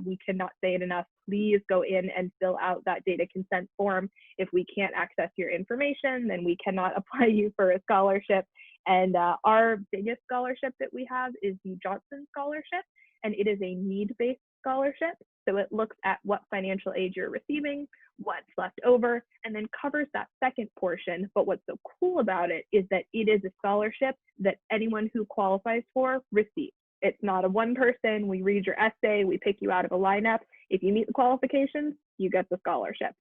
[SPEAKER 9] We cannot say it enough. Please go in and fill out that data consent form. If we can't access your information, then we cannot apply you for a scholarship. And our biggest scholarship that we have is the Johnson Scholarship, and it is a need-based scholarship. So it looks at what financial aid you're receiving, what's left over, and then covers that second portion. But what's so cool about it is that it is a scholarship that anyone who qualifies for receives. It's not a one person, we read your essay, we pick you out of a lineup. If you meet the qualifications, you get the scholarship.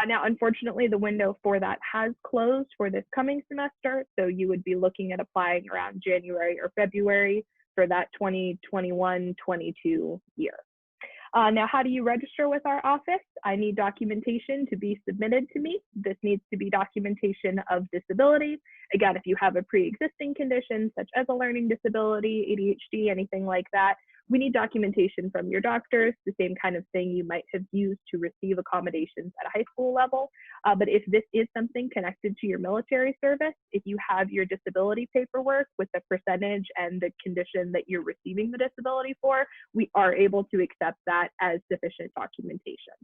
[SPEAKER 9] Now, unfortunately, the window for that has closed for this coming semester. So you would be looking at applying around January or February for that 2021-22 year. Now, how do you register with our office? I need documentation to be submitted to me. This needs to be documentation of disability. Again, if you have a pre-existing condition, such as a learning disability, ADHD, anything like that, we need documentation from your doctors, the same kind of thing you might have used to receive accommodations at a high school level. But if this is something connected to your military service, if you have your disability paperwork with the percentage and the condition that you're receiving the disability for, we are able to accept that as sufficient documentation.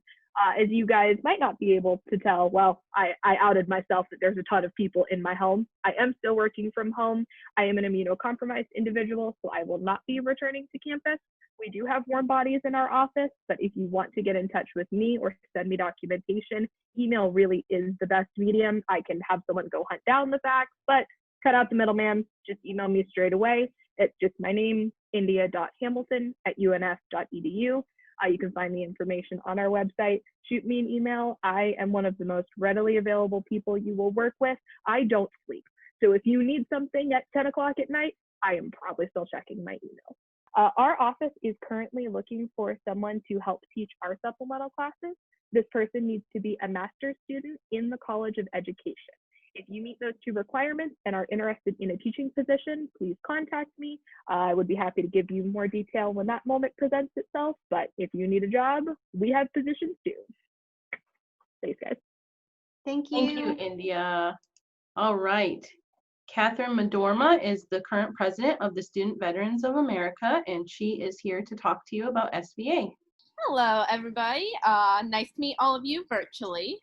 [SPEAKER 9] As you guys might not be able to tell, well, I outed myself that there's a ton of people in my home. I am still working from home. I am an immunocompromised individual, so I will not be returning to campus. We do have warm bodies in our office, but if you want to get in touch with me or send me documentation, email really is the best medium. I can have someone go hunt down the facts, but cut out the middleman, just email me straight away. It's just my name, india.hamilton@unf.edu. You can find the information on our website. Shoot me an email. I am one of the most readily available people you will work with. I don't sleep. So if you need something at 10 o'clock at night, I am probably still checking my email. Our office is currently looking for someone to help teach our supplemental classes. This person needs to be a master's student in the College of Education. If you meet those two requirements and are interested in a teaching position, please contact me. I would be happy to give you more detail when that moment presents itself. But if you need a job, we have positions too. Thanks, guys.
[SPEAKER 4] Thank you.
[SPEAKER 5] Thank you, India. All right. Catherine Madorma is the current president of the Student Veterans of America, and she is here to talk to you about SVA.
[SPEAKER 10] Hello, everybody. Nice to meet all of you virtually.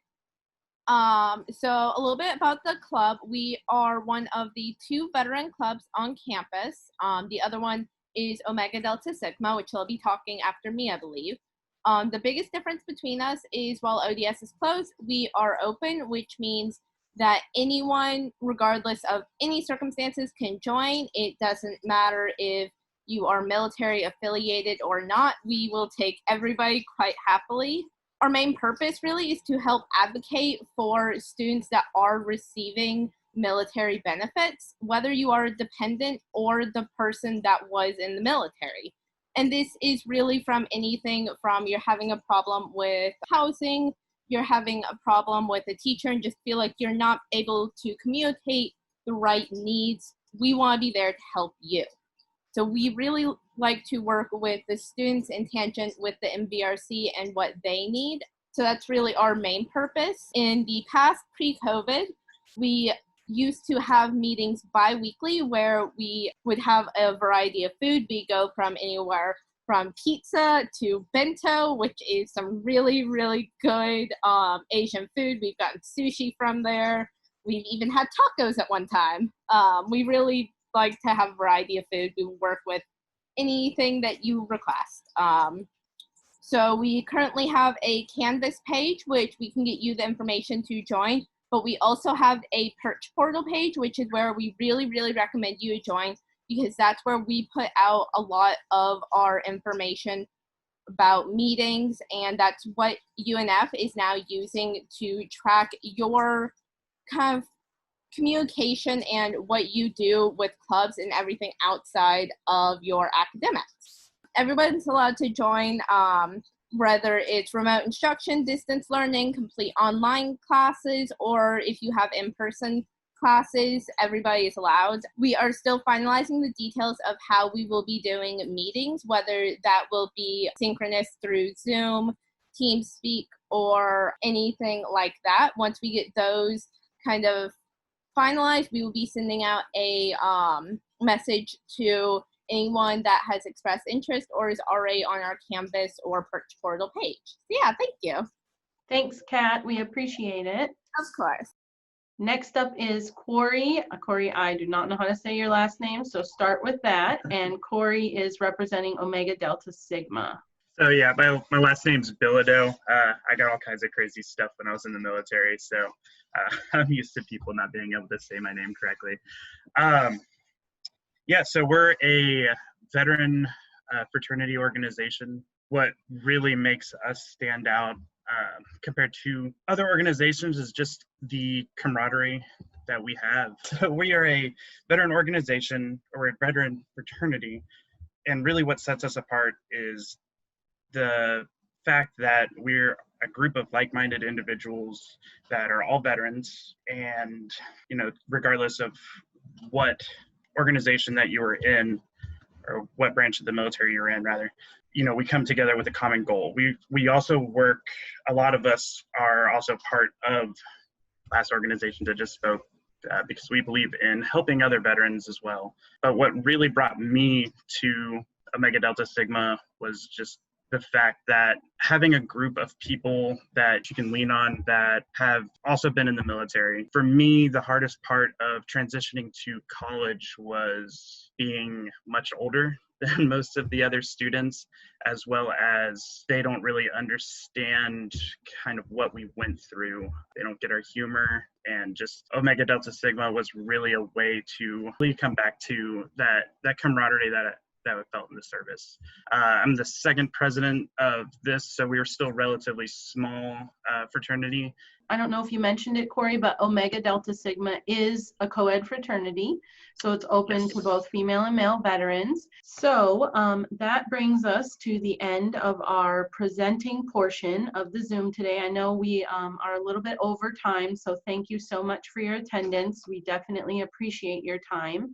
[SPEAKER 10] So a little bit about the club. We are one of the 2 veteran clubs on campus. The other one is Omega Delta Sigma, which will be talking after me, I believe. The biggest difference between us is while ODS is closed, we are open, which means that anyone, regardless of any circumstances, can join. It doesn't matter if you are military affiliated or not. We will take everybody quite happily. Our main purpose really is to help advocate for students that are receiving military benefits, whether you are a dependent or the person that was in the military. And this is really from anything from you're having a problem with housing, you're having a problem with a teacher and just feel like you're not able to communicate the right needs. We want to be there to help you. So we really like to work with the students in tangent with the MVRC and what they need. So that's really our main purpose. In the past, pre-COVID, we used to have meetings bi-weekly where we would have a variety of food. We go from anywhere from pizza to bento, which is some really, really good Asian food. We've gotten sushi from there. We've even had tacos at one time. We really like to have a variety of food. We work with anything that you request. So we currently have a Canvas page, which we can get you the information to join. But we also have a Perch Portal page, which is where we really, really recommend you join, because that's where we put out a lot of our information about meetings, and that's what UNF is now using to track your kind of communication and what you do with clubs and everything outside of your academics. Everyone's allowed to join, whether it's remote instruction, distance learning, complete online classes, or if you have in-person classes, everybody is allowed. We are still finalizing the details of how we will be doing meetings, whether that will be synchronous through Zoom, TeamSpeak, or anything like that. Once we get those kind of finalized, we will be sending out a message to anyone that has expressed interest or is already on our Canvas or Perch Portal page. So yeah, thank you.
[SPEAKER 5] Thanks, Kat. We appreciate it.
[SPEAKER 10] Of course.
[SPEAKER 5] Next up is Corey. Corey, I do not know how to say your last name, so start with that. And Corey is representing Omega Delta Sigma.
[SPEAKER 11] So yeah, my last name's Bilodeau. I got all kinds of crazy stuff when I was in the military, so I'm used to people not being able to say my name correctly. Yeah, so we're a veteran fraternity organization. What really makes us stand out compared to other organizations is just the camaraderie that we have. So we are a veteran organization, or a veteran fraternity, and really what sets us apart is the fact that we're a group of like-minded individuals that are all veterans, and regardless of what organization that you are in, or what branch of the military you're in rather, we come together with a common goal. We also work, a lot of us are also part of last organization that just spoke, because we believe in helping other veterans as well. But what really brought me to Omega Delta Sigma was just the fact that having a group of people that you can lean on that have also been in the military. For me, the hardest part of transitioning to college was being much older than most of the other students, as well as they don't really understand kind of what we went through. They don't get our humor, and just Omega Delta Sigma was really a way to really come back to that camaraderie that I felt in the service. I'm the second president of this, so we are still relatively small fraternity.
[SPEAKER 5] I don't know if you mentioned it, Corey, but Omega Delta Sigma is a co-ed fraternity, so it's open to both female and male veterans. So that brings us to the end of our presenting portion of the Zoom today. I know we are a little bit over time, so thank you so much for your attendance. We definitely appreciate your time.